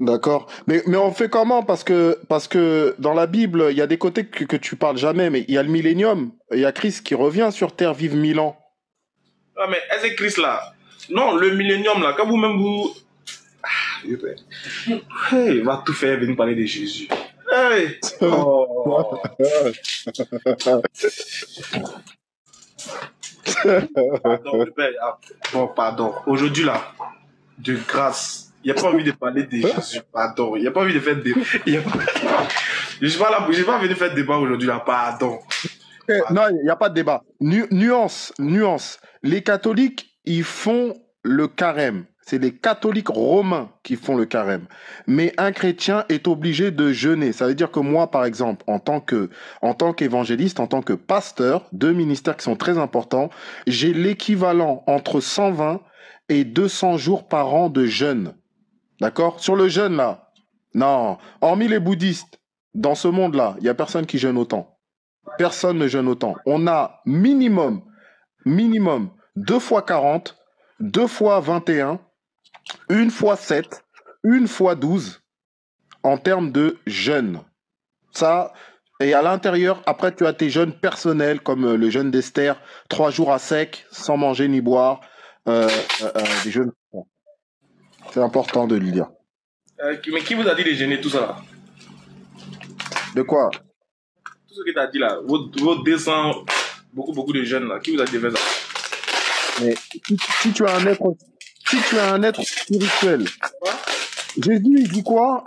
D'accord. Mais on fait comment? Parce que dans la Bible, il y a des côtés que tu parles jamais, mais il y a le millénium. Il y a Christ qui revient sur Terre vivre 1000 ans. Ah, mais est-ce que Christ là? Non, le millénium là, quand vous-même vous. Hey, il va tout faire venir parler de Jésus. Hey. Oh. Pardon, le père. Bon, pardon. Aujourd'hui là, de grâce. Il n'y a pas envie de parler de Jésus, pardon. Il n'y a pas envie de faire des... Je ne suis pas venu faire débat aujourd'hui, là, pardon. Non, il n'y a pas de débat. Nuance. Les catholiques, ils font le carême. C'est les catholiques romains qui font le carême. Mais un chrétien est obligé de jeûner. Ça veut dire que moi, par exemple, en tant qu'évangéliste, en tant que pasteur, deux ministères qui sont très importants, j'ai l'équivalent entre 120 et 200 jours par an de jeûne. D'accord? Sur le jeûne, là, non, hormis les bouddhistes, dans ce monde-là, il n'y a personne qui jeûne autant. Personne ne jeûne autant. On a minimum, 2 fois 40, 2 fois 21, 1 fois 7, 1 fois 12, en termes de jeûne. Ça, et à l'intérieur, après, tu as tes jeûnes personnels, comme le jeûne d'Esther, 3 jours à sec, sans manger ni boire, des jeûnes. C'est important de le dire. Mais qui vous a dit de jeûner tout ça là? De quoi? Tout ce que tu as dit là, vos 200, beaucoup de jeunes là, qui vous a dit de faire ça? Mais si tu as un être spirituel, Jésus il dit quoi?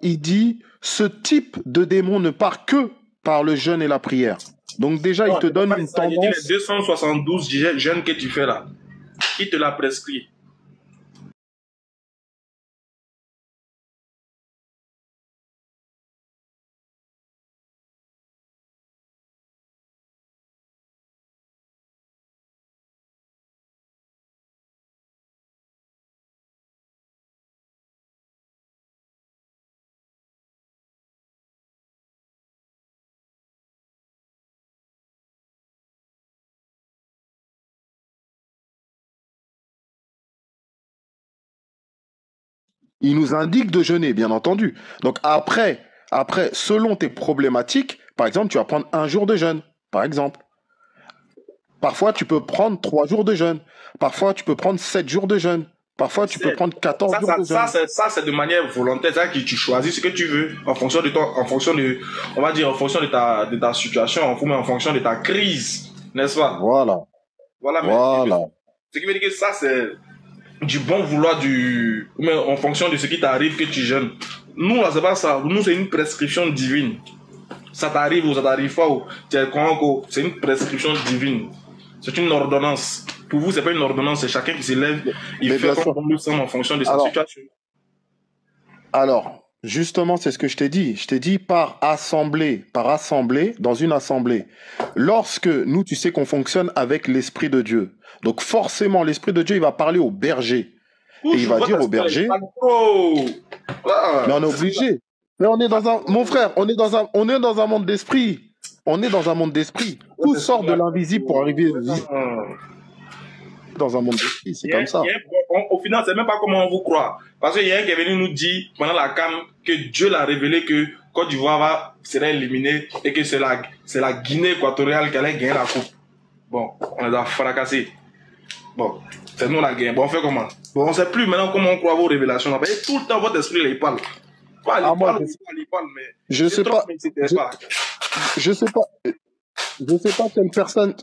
Il dit ce type de démon ne part que par le jeûne et la prière. Donc déjà, il te donne une tendance. Les 272 jeûnes que tu fais là, qui te l'a prescrit? Il nous indique de jeûner, bien entendu. Donc après, selon tes problématiques, par exemple, tu vas prendre 1 jour de jeûne, par exemple. Parfois, tu peux prendre 3 jours de jeûne. Parfois, tu peux prendre 7 jours de jeûne. Parfois, tu peux prendre 14 jours de jeûne. Ça, c'est de manière volontaire. C'est que tu choisis ce que tu veux en fonction de ta situation, en fonction de ta crise, n'est-ce pas? Voilà. Ce qui veut dire que ça, c'est du bon vouloir mais en fonction de ce qui t'arrive que tu jeûnes. Nous, là, c'est pas ça. Nous, c'est une prescription divine. Ça t'arrive ou ça t'arrive pas, c'est une prescription divine. C'est une ordonnance. Pour vous, c'est pas une ordonnance, c'est chacun qui se lève, il fait comme il semble en fonction de sa situation. Alors, justement, c'est ce que je t'ai dit. Je t'ai dit par assemblée, dans une assemblée. Lorsque nous, tu sais qu'on fonctionne avec l'Esprit de Dieu. Donc forcément, l'Esprit de Dieu, il va parler au berger. Et il va dire au berger... Mais on est obligé. Mais on est dans un... Mon frère, on est dans un monde d'esprit. Tout sort de l'invisible pour arriver dans un monde d'esprit. C'est comme ça. Au final, c'est même pas comment on vous croit. Parce qu'il y a un qui est venu nous dire pendant la CAM que Dieu l'a révélé que Côte d'Ivoire serait éliminée et que c'est la Guinée équatoriale qui allait gagner la coupe. Bon, on les a fracassés. Bon, c'est nous la gagné. Bon, on fait comment? Bon, on sait plus maintenant comment on croit vos révélations. Et tout le temps, votre esprit, il parle. Je sais pas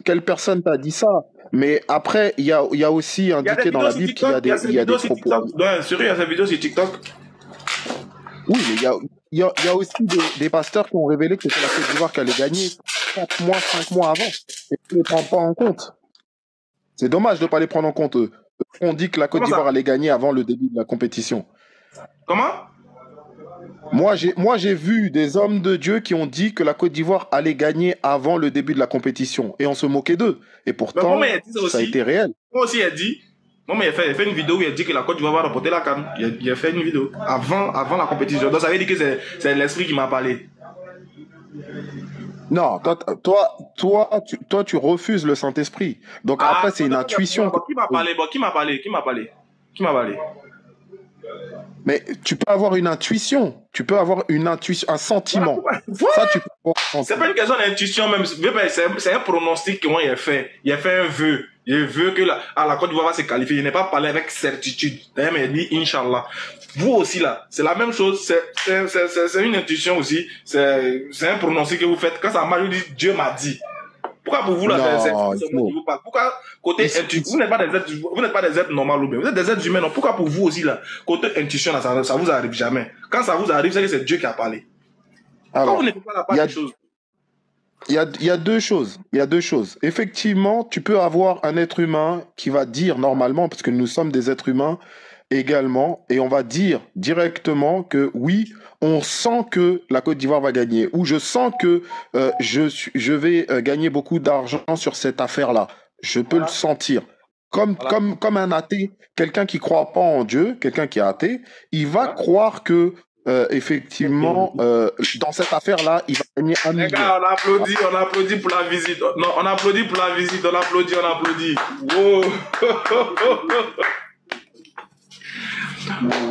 quelle personne t'a dit ça, mais après il y a aussi indiqué dans la Bible qu'il y a des propos. Sérieux, il y a ces vidéos sur TikTok. Oui, mais il y a aussi des pasteurs qui ont révélé que c'était la Côte d'Ivoire qui allait gagner 4 mois, 5 mois avant. Et tu ne les prends pas en compte. C'est dommage de ne pas les prendre en compte. On dit que la Côte d'Ivoire allait gagner avant le début de la compétition. Comment? Moi, j'ai vu des hommes de Dieu qui ont dit que la Côte d'Ivoire allait gagner avant le début de la compétition. Et on se moquait d'eux. Et pourtant, ça a été réel. Moi aussi, il a dit... il a fait une vidéo où il a dit que la Côte d'Ivoire va remporter la CAN. Il a fait une vidéo avant la compétition. Donc ça veut dire que c'est l'esprit qui m'a parlé. Non, toi, tu refuses le Saint-Esprit. Donc Ah, après, c'est une intuition. bon, qui m'a parlé? Bon, qui m'a parlé? Qui m'a parlé? Qui m'a parlé? Mais tu peux avoir une intuition. Tu peux avoir une intuition, un sentiment. Ça, tu peux avoir un C'est sentiment. pas une question d'intuition même. C'est un pronostic que moi il a fait. Il a fait un vœu. Il veut que la Côte d'Ivoire va se qualifier. Il n'est pas parlé avec certitude. D'ailleurs, mais il dit Inch'Allah. Vous aussi là, c'est la même chose. C'est une intuition aussi. C'est un pronostic que vous faites. Quand ça marche, vous dites Dieu m'a dit. Pourquoi pour vous là, Non, c'est moi qui vous parle? Pourquoi côté intuition, vous n'êtes pas des êtres normaux ou bien vous êtes des êtres humains. Non. Pourquoi pour vous aussi là, côté intuition là, ça vous arrive jamais. Quand ça vous arrive, c'est que c'est Dieu qui a parlé. Pourquoi Alors, vous n'êtes pas la part des choses? il y a deux choses. Il y a deux choses. Effectivement, tu peux avoir un être humain qui va dire normalement, parce que nous sommes des êtres humains également, et on va dire directement que oui, on sent que la Côte d'Ivoire va gagner, ou je sens que je vais gagner beaucoup d'argent sur cette affaire-là. Je peux le sentir. Comme un athée, quelqu'un qui croit pas en Dieu, quelqu'un qui est athée, il va croire que effectivement, dans cette affaire-là, il va gagner 1 Les million. gars, on applaudit pour la visite. Non, on applaudit pour la visite, on applaudit. Wow.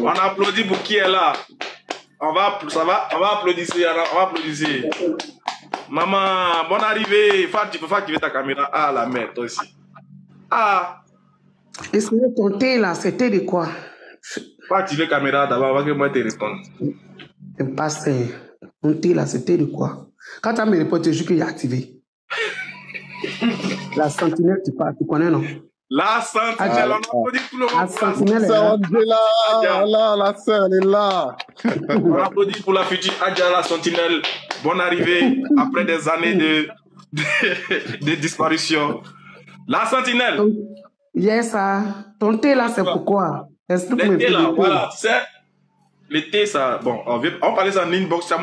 On applaudit pour qui est là. On va applaudir. Maman, bonne arrivée. Tu peux activer ta caméra. Ah, la mère, toi aussi. Ah. Et ce ton thé là, c'était de quoi? Faut activer la caméra d'abord avant que moi te réponde. Je me passe. Ton thé là, c'était de quoi? Quand tu as me répondu, je jure qu'il est activé. La sentinelle, tu connais, non? La sentinelle, on applaudit tout le monde. La sentinelle est Sœur là. Angela, là, la sœur, elle est là. On applaudit pour la future Adja, la sentinelle. Bonne arrivée après des années de disparition. La sentinelle. Yes, ça. Ton thé là, c'est pourquoi? Explique-moi un peu L'été là, le thé. voilà, tu sais, l'été ça, bon, on parlait ça en inbox,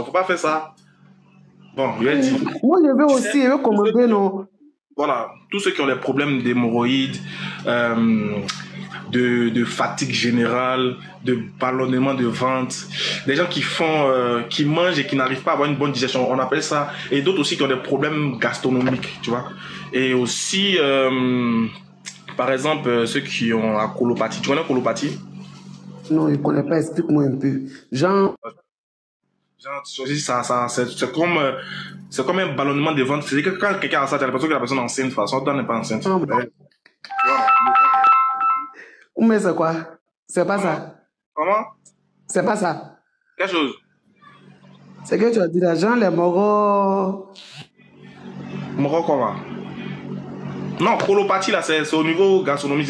faut pas faire ça. Bon, je vais dire. Moi, je veux aussi, je veux commander, non? Voilà, tous ceux qui ont des problèmes d'hémorroïdes, de fatigue générale, de ballonnement de ventre, des gens qui mangent et qui n'arrivent pas à avoir une bonne digestion, on appelle ça, et d'autres aussi qui ont des problèmes gastronomiques, tu vois. Et aussi, par exemple, ceux qui ont la colopathie. Tu connais la colopathie? Non, je ne connais pas, explique-moi un peu. Genre, c'est comme un ballonnement de ventre. C'est-à-dire que quand quelqu'un a ça, tu as l'impression que la personne est enceinte. De toute façon, toi n'est pas enceinte. Ah, bon. Mais c'est quoi? C'est pas ça. Comment? C'est pas ça. Quelle chose? C'est que tu as dit là, genre les moraux. Moro comment? Non, colopathie là, c'est au niveau gastronomique.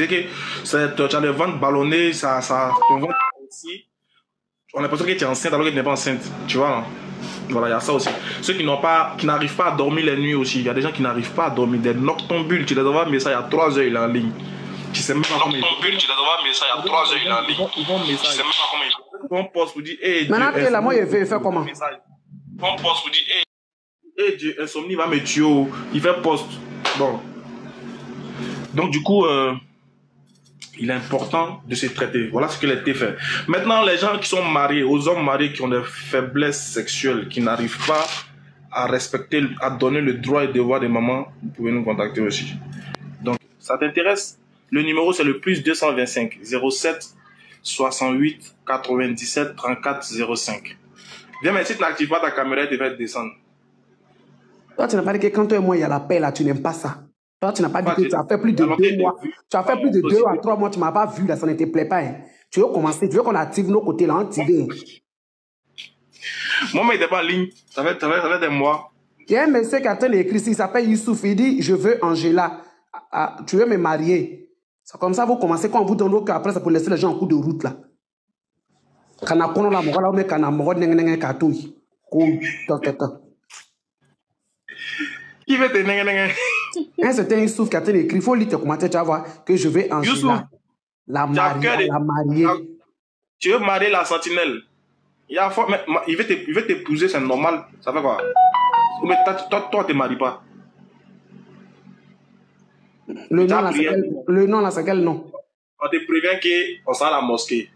C'est que tu as le ventre ballonné, ton ventre aussi. On a l'impression que tu es enceinte alors que tu n'es pas enceinte. Tu vois, hein? Voilà, il y a ça aussi. Ceux qui n'arrivent pas à dormir les nuits aussi. Il y a des gens qui n'arrivent pas à dormir. Des noctambules, tu les envoies un message il y a 3 heures, il est en ligne. Tu sais même pas comment il tu les envoies un message il y a 3 heures, il est en ligne. Ils vont message. Tu sais même pas comment il vont poste pour dire, hey, Maintenant, tu es là, moi, je vais faire comment? Ils vont poste pour dire, hey, Dieu, insomnie va me tuer. Il fait poste. Bon. Donc, du coup, il est important de se traiter. Voilà ce que l'été fait. Maintenant, les gens qui sont mariés, aux hommes mariés qui ont des faiblesses sexuelles, qui n'arrivent pas à respecter, à donner le droit et devoir des mamans, vous pouvez nous contacter aussi. Donc, ça t'intéresse? Le numéro, c'est le plus 225 07 68 97 34 05. Viens, mais si tu n'actives pas ta caméra, tu vas te descendre. Toi, tu n'as pas dit que quand toi et moi, il y a la paix là, tu n'aimes pas ça. Toi, tu n'as pas dit que tu as fait plus de 2 mois. Tu as fait plus de 2 à 3 mois, tu ne m'as pas vu là, ça ne te plaît pas. Hein. Tu veux commencer, tu veux qu'on active nos côtés là, activer. Moi, mais il n'était pas en ligne. Ça fait des mois. Il y a un monsieur qui a écrit, il s'appelle Youssouf, il dit, je veux Angela. Tu veux me marier. C'est comme ça, vous commencez, quand on vous donne l'eau, après, c'est pour laisser les gens en cours de route là. Quand on a la mort, là, on met quand on a mort, n'engagez cartouille. Qui veut te n'engagez? Un certain Youssouf qui a écrit, il faut lire tes commentaires, tu vas voir que je veux Angela. Youssouf, la marier. Tu veux marier la sentinelle? Il veut t'épouser, c'est normal. Ça fait quoi? Mais toi, tu ne te maries pas. Le nom là, c'est quel nom? On te prévient qu'on sera à la mosquée.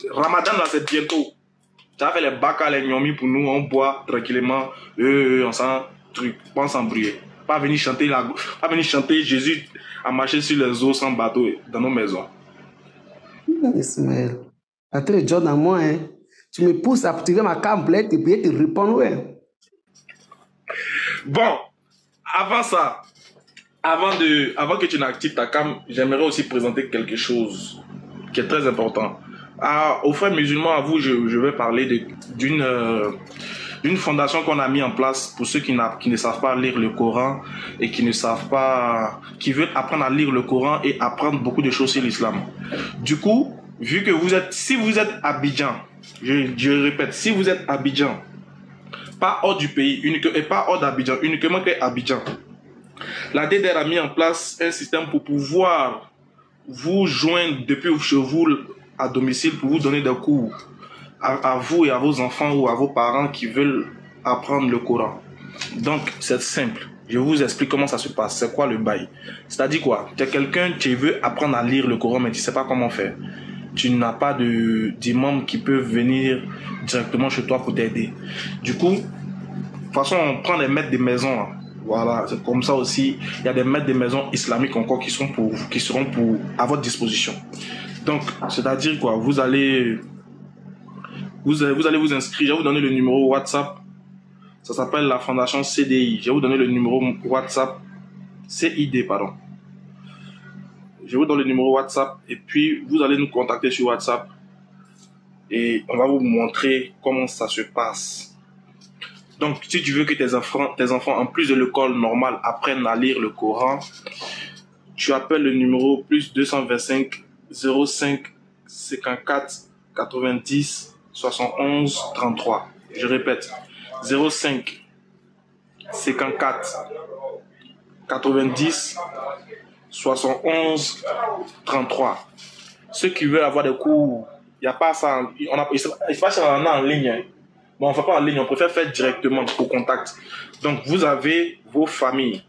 Ramadan là, c'est bientôt. Tu as fait les bacs à les gnomis pour nous, on boit tranquillement, on s'en truc, on s'embrouiller. Pas venir chanter Jésus à marcher sur les eaux sans bateau dans nos maisons. Ismaël, attends le job dans moi, hein. Tu me pousses à tirer ma camblette et puis te répondre, ouais. Bon, avant ça, avant que tu n'actives ta cam, j'aimerais aussi présenter quelque chose qui est très important. Aux frères musulmans, à vous, je vais parler d'une fondation qu'on a mis en place pour ceux qui ne savent pas lire le Coran et qui veulent apprendre à lire le Coran et apprendre beaucoup de choses sur l'islam. Du coup, vu que si vous êtes Abidjan, je répète, si vous êtes Abidjan, pas hors du pays, et pas hors d'Abidjan, uniquement que Abidjan, la DDR a mis en place un système pour pouvoir vous joindre depuis chez vous à domicile pour vous donner des cours à vous et à vos enfants ou à vos parents qui veulent apprendre le Coran. Donc, c'est simple. Je vous explique comment ça se passe. C'est quoi le bail? C'est-à-dire quoi? Tu es quelqu'un qui veut apprendre à lire le Coran, mais tu ne sais pas comment faire. Tu n'as pas d'imam qui peut venir directement chez toi pour t'aider. Du coup, de toute façon, on prend les maîtres des maisons. Hein. Voilà, c'est comme ça aussi. Il y a des maîtres des maisons islamiques encore qui seront à votre disposition. Donc, c'est-à-dire quoi? Vous allez vous inscrire. Je vais vous donner le numéro WhatsApp. Ça s'appelle la fondation CDI. Je vais vous donner le numéro WhatsApp. CID, pardon. Je vous donne le numéro WhatsApp et puis vous allez nous contacter sur WhatsApp et on va vous montrer comment ça se passe. Donc, si tu veux que tes enfants, en plus de l'école normale, apprennent à lire le Coran, tu appelles le numéro plus 225 05 54 90 71 33. Je répète, 05 54 90 71 33. Ceux qui veulent avoir des cours, il n'y a pas ça. Il ne faut pas ça en ligne. Hein. Bon, on ne fait pas en ligne, on préfère faire directement au contact. Donc, vous avez vos familles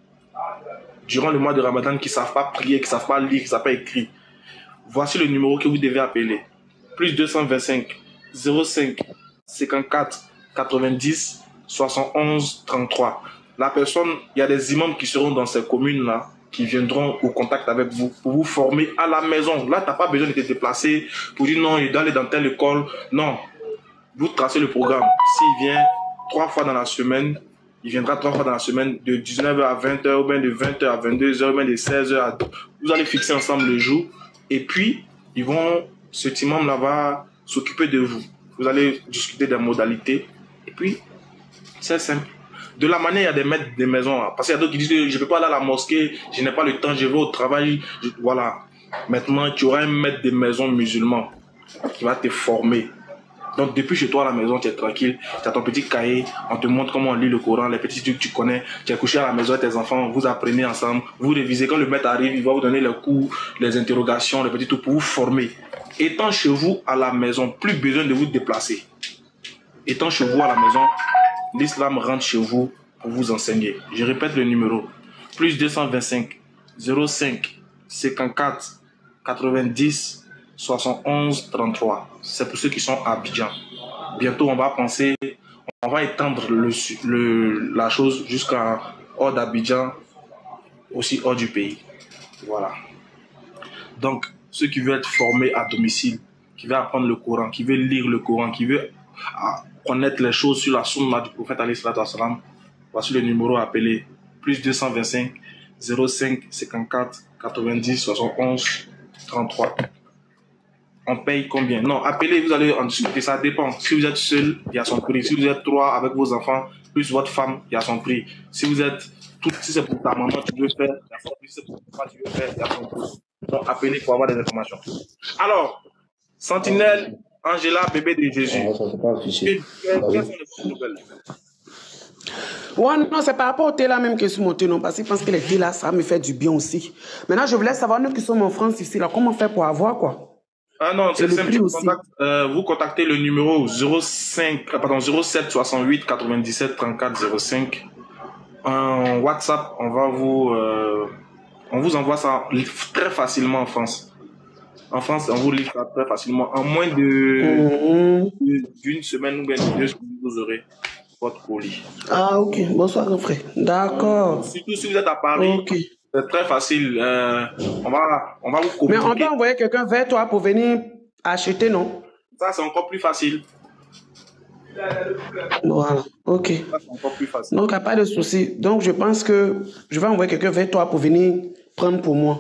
durant le mois de Ramadan qui ne savent pas prier, qui ne savent pas lire, qui ne savent pas écrire. Voici le numéro que vous devez appeler. Plus 225 05 54 90 71 33. La personne, il y a des imams qui seront dans ces communes-là, qui viendront au contact avec vous pour vous former à la maison. Là, tu n'as pas besoin de te déplacer pour dire non, il doit aller dans telle école. Non. Vous tracez le programme. S'il vient 3 fois dans la semaine, il viendra 3 fois dans la semaine de 19h à 20h, ou bien de 20h à 22h, ou bien de 16h à... Vous allez fixer ensemble le jour. Et puis, cet imam-là va s'occuper de vous. Vous allez discuter des modalités. Et puis, c'est simple. De la manière, il y a des maîtres des maisons. Parce qu'il y a d'autres qui disent que je ne peux pas aller à la mosquée, je n'ai pas le temps, je vais au travail. Voilà. Maintenant, tu auras un maître des maisons musulman qui va te former. Donc, depuis chez toi à la maison, tu es tranquille. Tu as ton petit cahier, on te montre comment on lit le Coran, les petits trucs que tu connais. Tu es couché à la maison avec tes enfants, vous apprenez ensemble, vous révisez. Quand le maître arrive, il va vous donner les cours, les interrogations, les petits trucs pour vous former. Étant chez vous à la maison, plus besoin de vous déplacer. Étant chez vous à la maison, l'islam rentre chez vous pour vous enseigner. Je répète le numéro. Plus 225 05 54 90 71 33. C'est pour ceux qui sont à Abidjan. Bientôt, on va étendre la chose jusqu'à hors d'Abidjan, aussi hors du pays. Voilà. Donc, ceux qui veulent être formés à domicile, qui veulent apprendre le Coran, qui veulent lire le Coran, qui veulent connaître les choses sur la sunna du prophète alayhi salatu wassalam, voici le numéro à appeler. Plus 225 05 54 90 71 33. On paye combien? Non, appelez, vous allez en discuter, ça dépend. Si vous êtes seul, il y a son prix. Si vous êtes 3 avec vos enfants, plus votre femme, il y a son prix. Si vous êtes si c'est pour ta maman, tu veux faire, il y a son prix. Si c'est pour toi, tu veux faire, il y a son prix. Donc, appelez pour avoir des informations. Alors, Sentinelle, Angela, bébé de Jésus. Quelles sont les nouvelles? Ouais, non, c'est par rapport au thé là même que je suis monté, non, parce que je pense que les thés là, ça me fait du bien aussi. Maintenant, je voulais savoir, nous qui sommes en France ici, là, comment faire pour avoir quoi? Ah non, c'est simple. Vous contactez le numéro 07 68 97 34 05. En WhatsApp, on vous envoie ça très facilement en France. En France, on vous livre ça très facilement. En moins d'une semaine ou bien 2 semaines, vous aurez votre colis. Ah, ok. Bonsoir, grand frère. D'accord. Surtout si vous êtes à Paris, Ok. c'est très facile. On va vous Mais on communiquer. doit envoyer quelqu'un vers toi pour venir acheter, non? Ça, c'est encore plus facile. Voilà. Ok. Ça, c'est encore plus facile. Donc, il n'y a pas de souci. Donc, je pense que je vais envoyer quelqu'un vers toi pour venir prendre pour moi.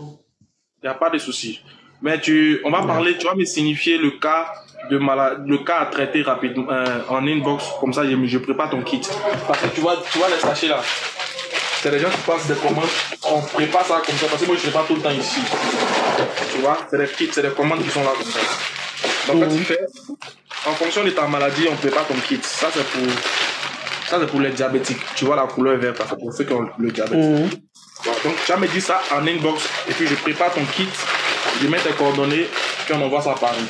Il n'y a pas de souci. Mais on va parler, tu vas me signifier le cas à traiter rapidement en inbox. Comme ça, je prépare ton kit. Parce que tu vois les sachets là. C'est les gens qui passent des commandes. On prépare ça comme ça. Parce que moi, je ne fais pas tout le temps ici. Tu vois, c'est des kits, c'est des commandes qui sont là comme ça. Donc, quand tu fais, en fonction de ta maladie, on prépare ton kit. Ça, c'est pour les diabétiques. Tu vois la couleur verte, c'est pour ceux qui ont le diabète. Voilà, donc, tu vas me dire ça en inbox. Et puis, je prépare ton kit. Je mets tes coordonnées. Puis, on envoie ça à Paris.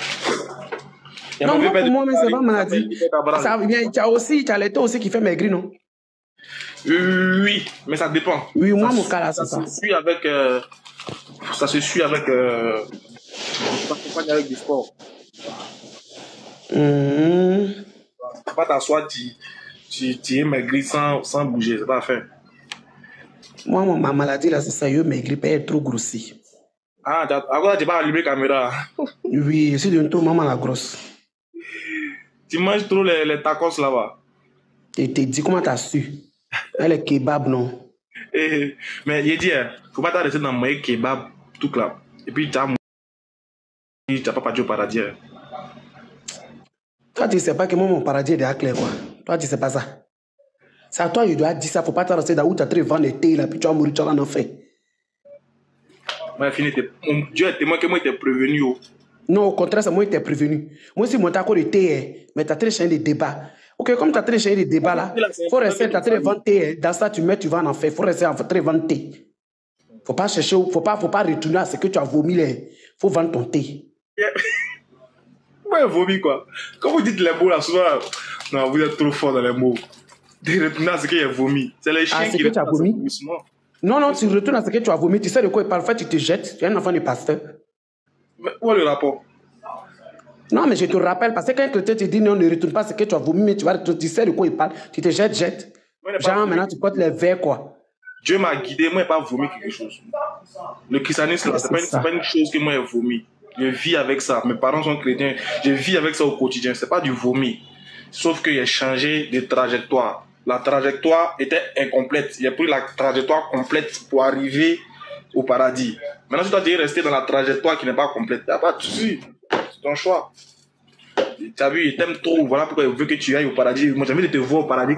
Non, moi, pour moi, mais c'est pas maladie. Ça, tu as l'état aussi qui fait maigrir, non? Oui, mais ça dépend. Oui, moi, mon cas là, c'est ça. Ça se suit avec. Ça se suit avec. Ça s'accompagne avec du sport. Pas t'asseoir, tu es maigri sans bouger, c'est pas à faire. Moi, ma maladie là, c'est ça, je maigris, pas être trop grossi. Ah, alors tu vas allumer la caméra. Oui, je suis devenu trop maman la grosse. Tu manges trop les tacos là-bas. Et t'es dit comment t'as su? Elle est kebab, non? Mais il dit, faut pas t'arrêter dans le kebab, tout là. Et puis tu n'as pas parti au paradis. Toi, tu sais pas que moi, mon paradis est déjà clair, quoi. Toi, tu sais pas ça. C'est à toi, je dois dire ça. Faut pas t'arrêter dans où tu as très vent l'été, là, puis tu vas mourir, tu vas en enfer. Ouais, fini, mon Dieu est témoin que moi, j'étais prévenu. Oh. Non, au contraire, c'est moi qui t'ai prévenu. Moi, si mon taco de thé, mais tu as très chaîne des débats. Ok, comme tu as très chaîne des débats là, faut rester, tu as très vanté. Dans ça, tu vas en enfer. Faut rester en très vanté. Faut pas chercher, faut pas retourner à ce que tu as vomi. Faut vendre ton thé. Ouais, vomi quoi. Quand vous dites les mots là, souvent, non, vous êtes trop fort dans les mots. De retourner à ce qu'il y a vomi. C'est les chiens qui retournent à vomi. Non, non, tu retournes à ce que tu as vomi. Tu sais de quoi il parle. Parfois, tu te jettes. Tu es un enfant de pasteur. Mais où est le rapport? Non, mais je te rappelle, parce que quand quelqu'un te dit non, ne retourne pas à ce que tu as vomi, mais tu sais de quoi il parle. Tu te jettes. Genre, maintenant, tu portes les verres, quoi. Dieu m'a guidé, moi, je n'ai pas vomi quelque chose. Le christianisme, là, c'est pas une chose que moi, j'ai vomi. Je vis avec ça. Mes parents sont chrétiens. Je vis avec ça au quotidien. C'est pas du vomi. Sauf que j'ai changé de trajectoire. La trajectoire était incomplète. J'ai pris la trajectoire complète pour arriver au paradis. Maintenant, si toi, tu es resté dans la trajectoire qui n'est pas complète, il n'y a pas de souci. C'est ton choix. Tu as vu, il t'aime trop. Voilà pourquoi il veut que tu ailles au paradis. Moi, j'ai envie de te voir au paradis.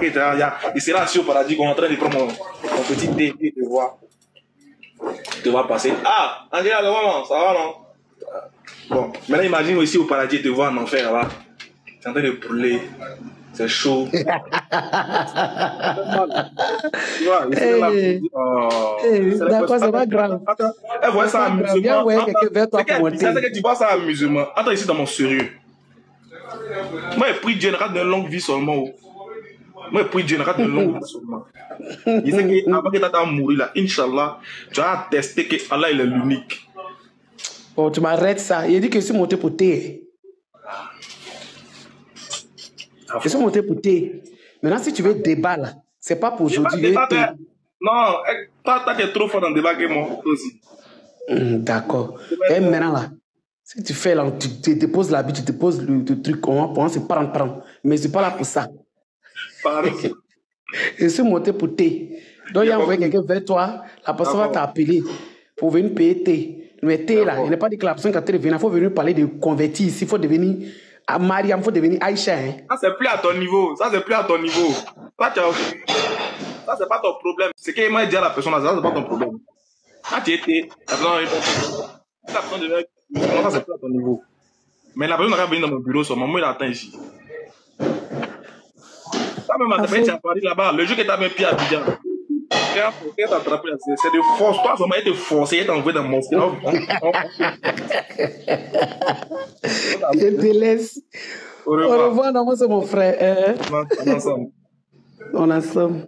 Il sera assis au paradis, qu'on est en train de prendre mon petit thé et te voir. Tu te vois passer. Ah, Angela, maman, ça va, non? Bon, maintenant imagine aussi au paradis te voir en enfer là-bas. Tu es en train de brûler. C'est chaud. Tu vois, d'accord, c'est pas grave. Elle voit ça amusement. C'est que tu vois ça amusement. Attends ici dans mon sérieux. Moi, j'ai pris Dieu, n'a de longue vie seulement. Moi, j'ai pris Dieu, n'a de longue vie seulement. Il sait qu'avant que tu as mouru là, Inch'Allah, tu as testé que Allah il est l'unique. Bon, tu m'arrêtes ça. Il dit que je suis monté pour thé. Je suis monté pour thé. Maintenant, si tu veux débat là, c'est pas pour aujourd'hui. Non, toi, tu es trop fort dans le débat que moi aussi. D'accord. Et maintenant là, si tu fais là, tu te déposes la bite, tu te déposes le truc, on va se prendre. Mais je suis pas là pour ça. Je suis monté pour thé. Donc, il y a envoyé quelqu'un vers toi, la personne va t'appeler pour venir payer thé. Mais thé là, il n'est pas dit que la personne qui a venir, il faut venir parler de convertir ici, il faut devenir Mariam, il faut devenir Aïcha. Hein. Ça, c'est plus à ton niveau. Ça, c'est plus à ton niveau. Ça, c'est pas ton problème. C'est qu'il m'a dit à la personne, ça, c'est pas ton problème. Quand tu étais, la personne devait. Non, ça, c'est plus à ton niveau. Mais la personne n'a pas venu dans mon bureau, son maman, il attend ici. Ça, même à tu as parlé là-bas, le jour que tu as mis pied à Abidjan. C'est de force. Toi, ça m'a été forcé, il t'a envoyé dans mon cerveau. Je te laisse. Au revoir, non, moi, c'est mon frère. On est ensemble. On est ensemble.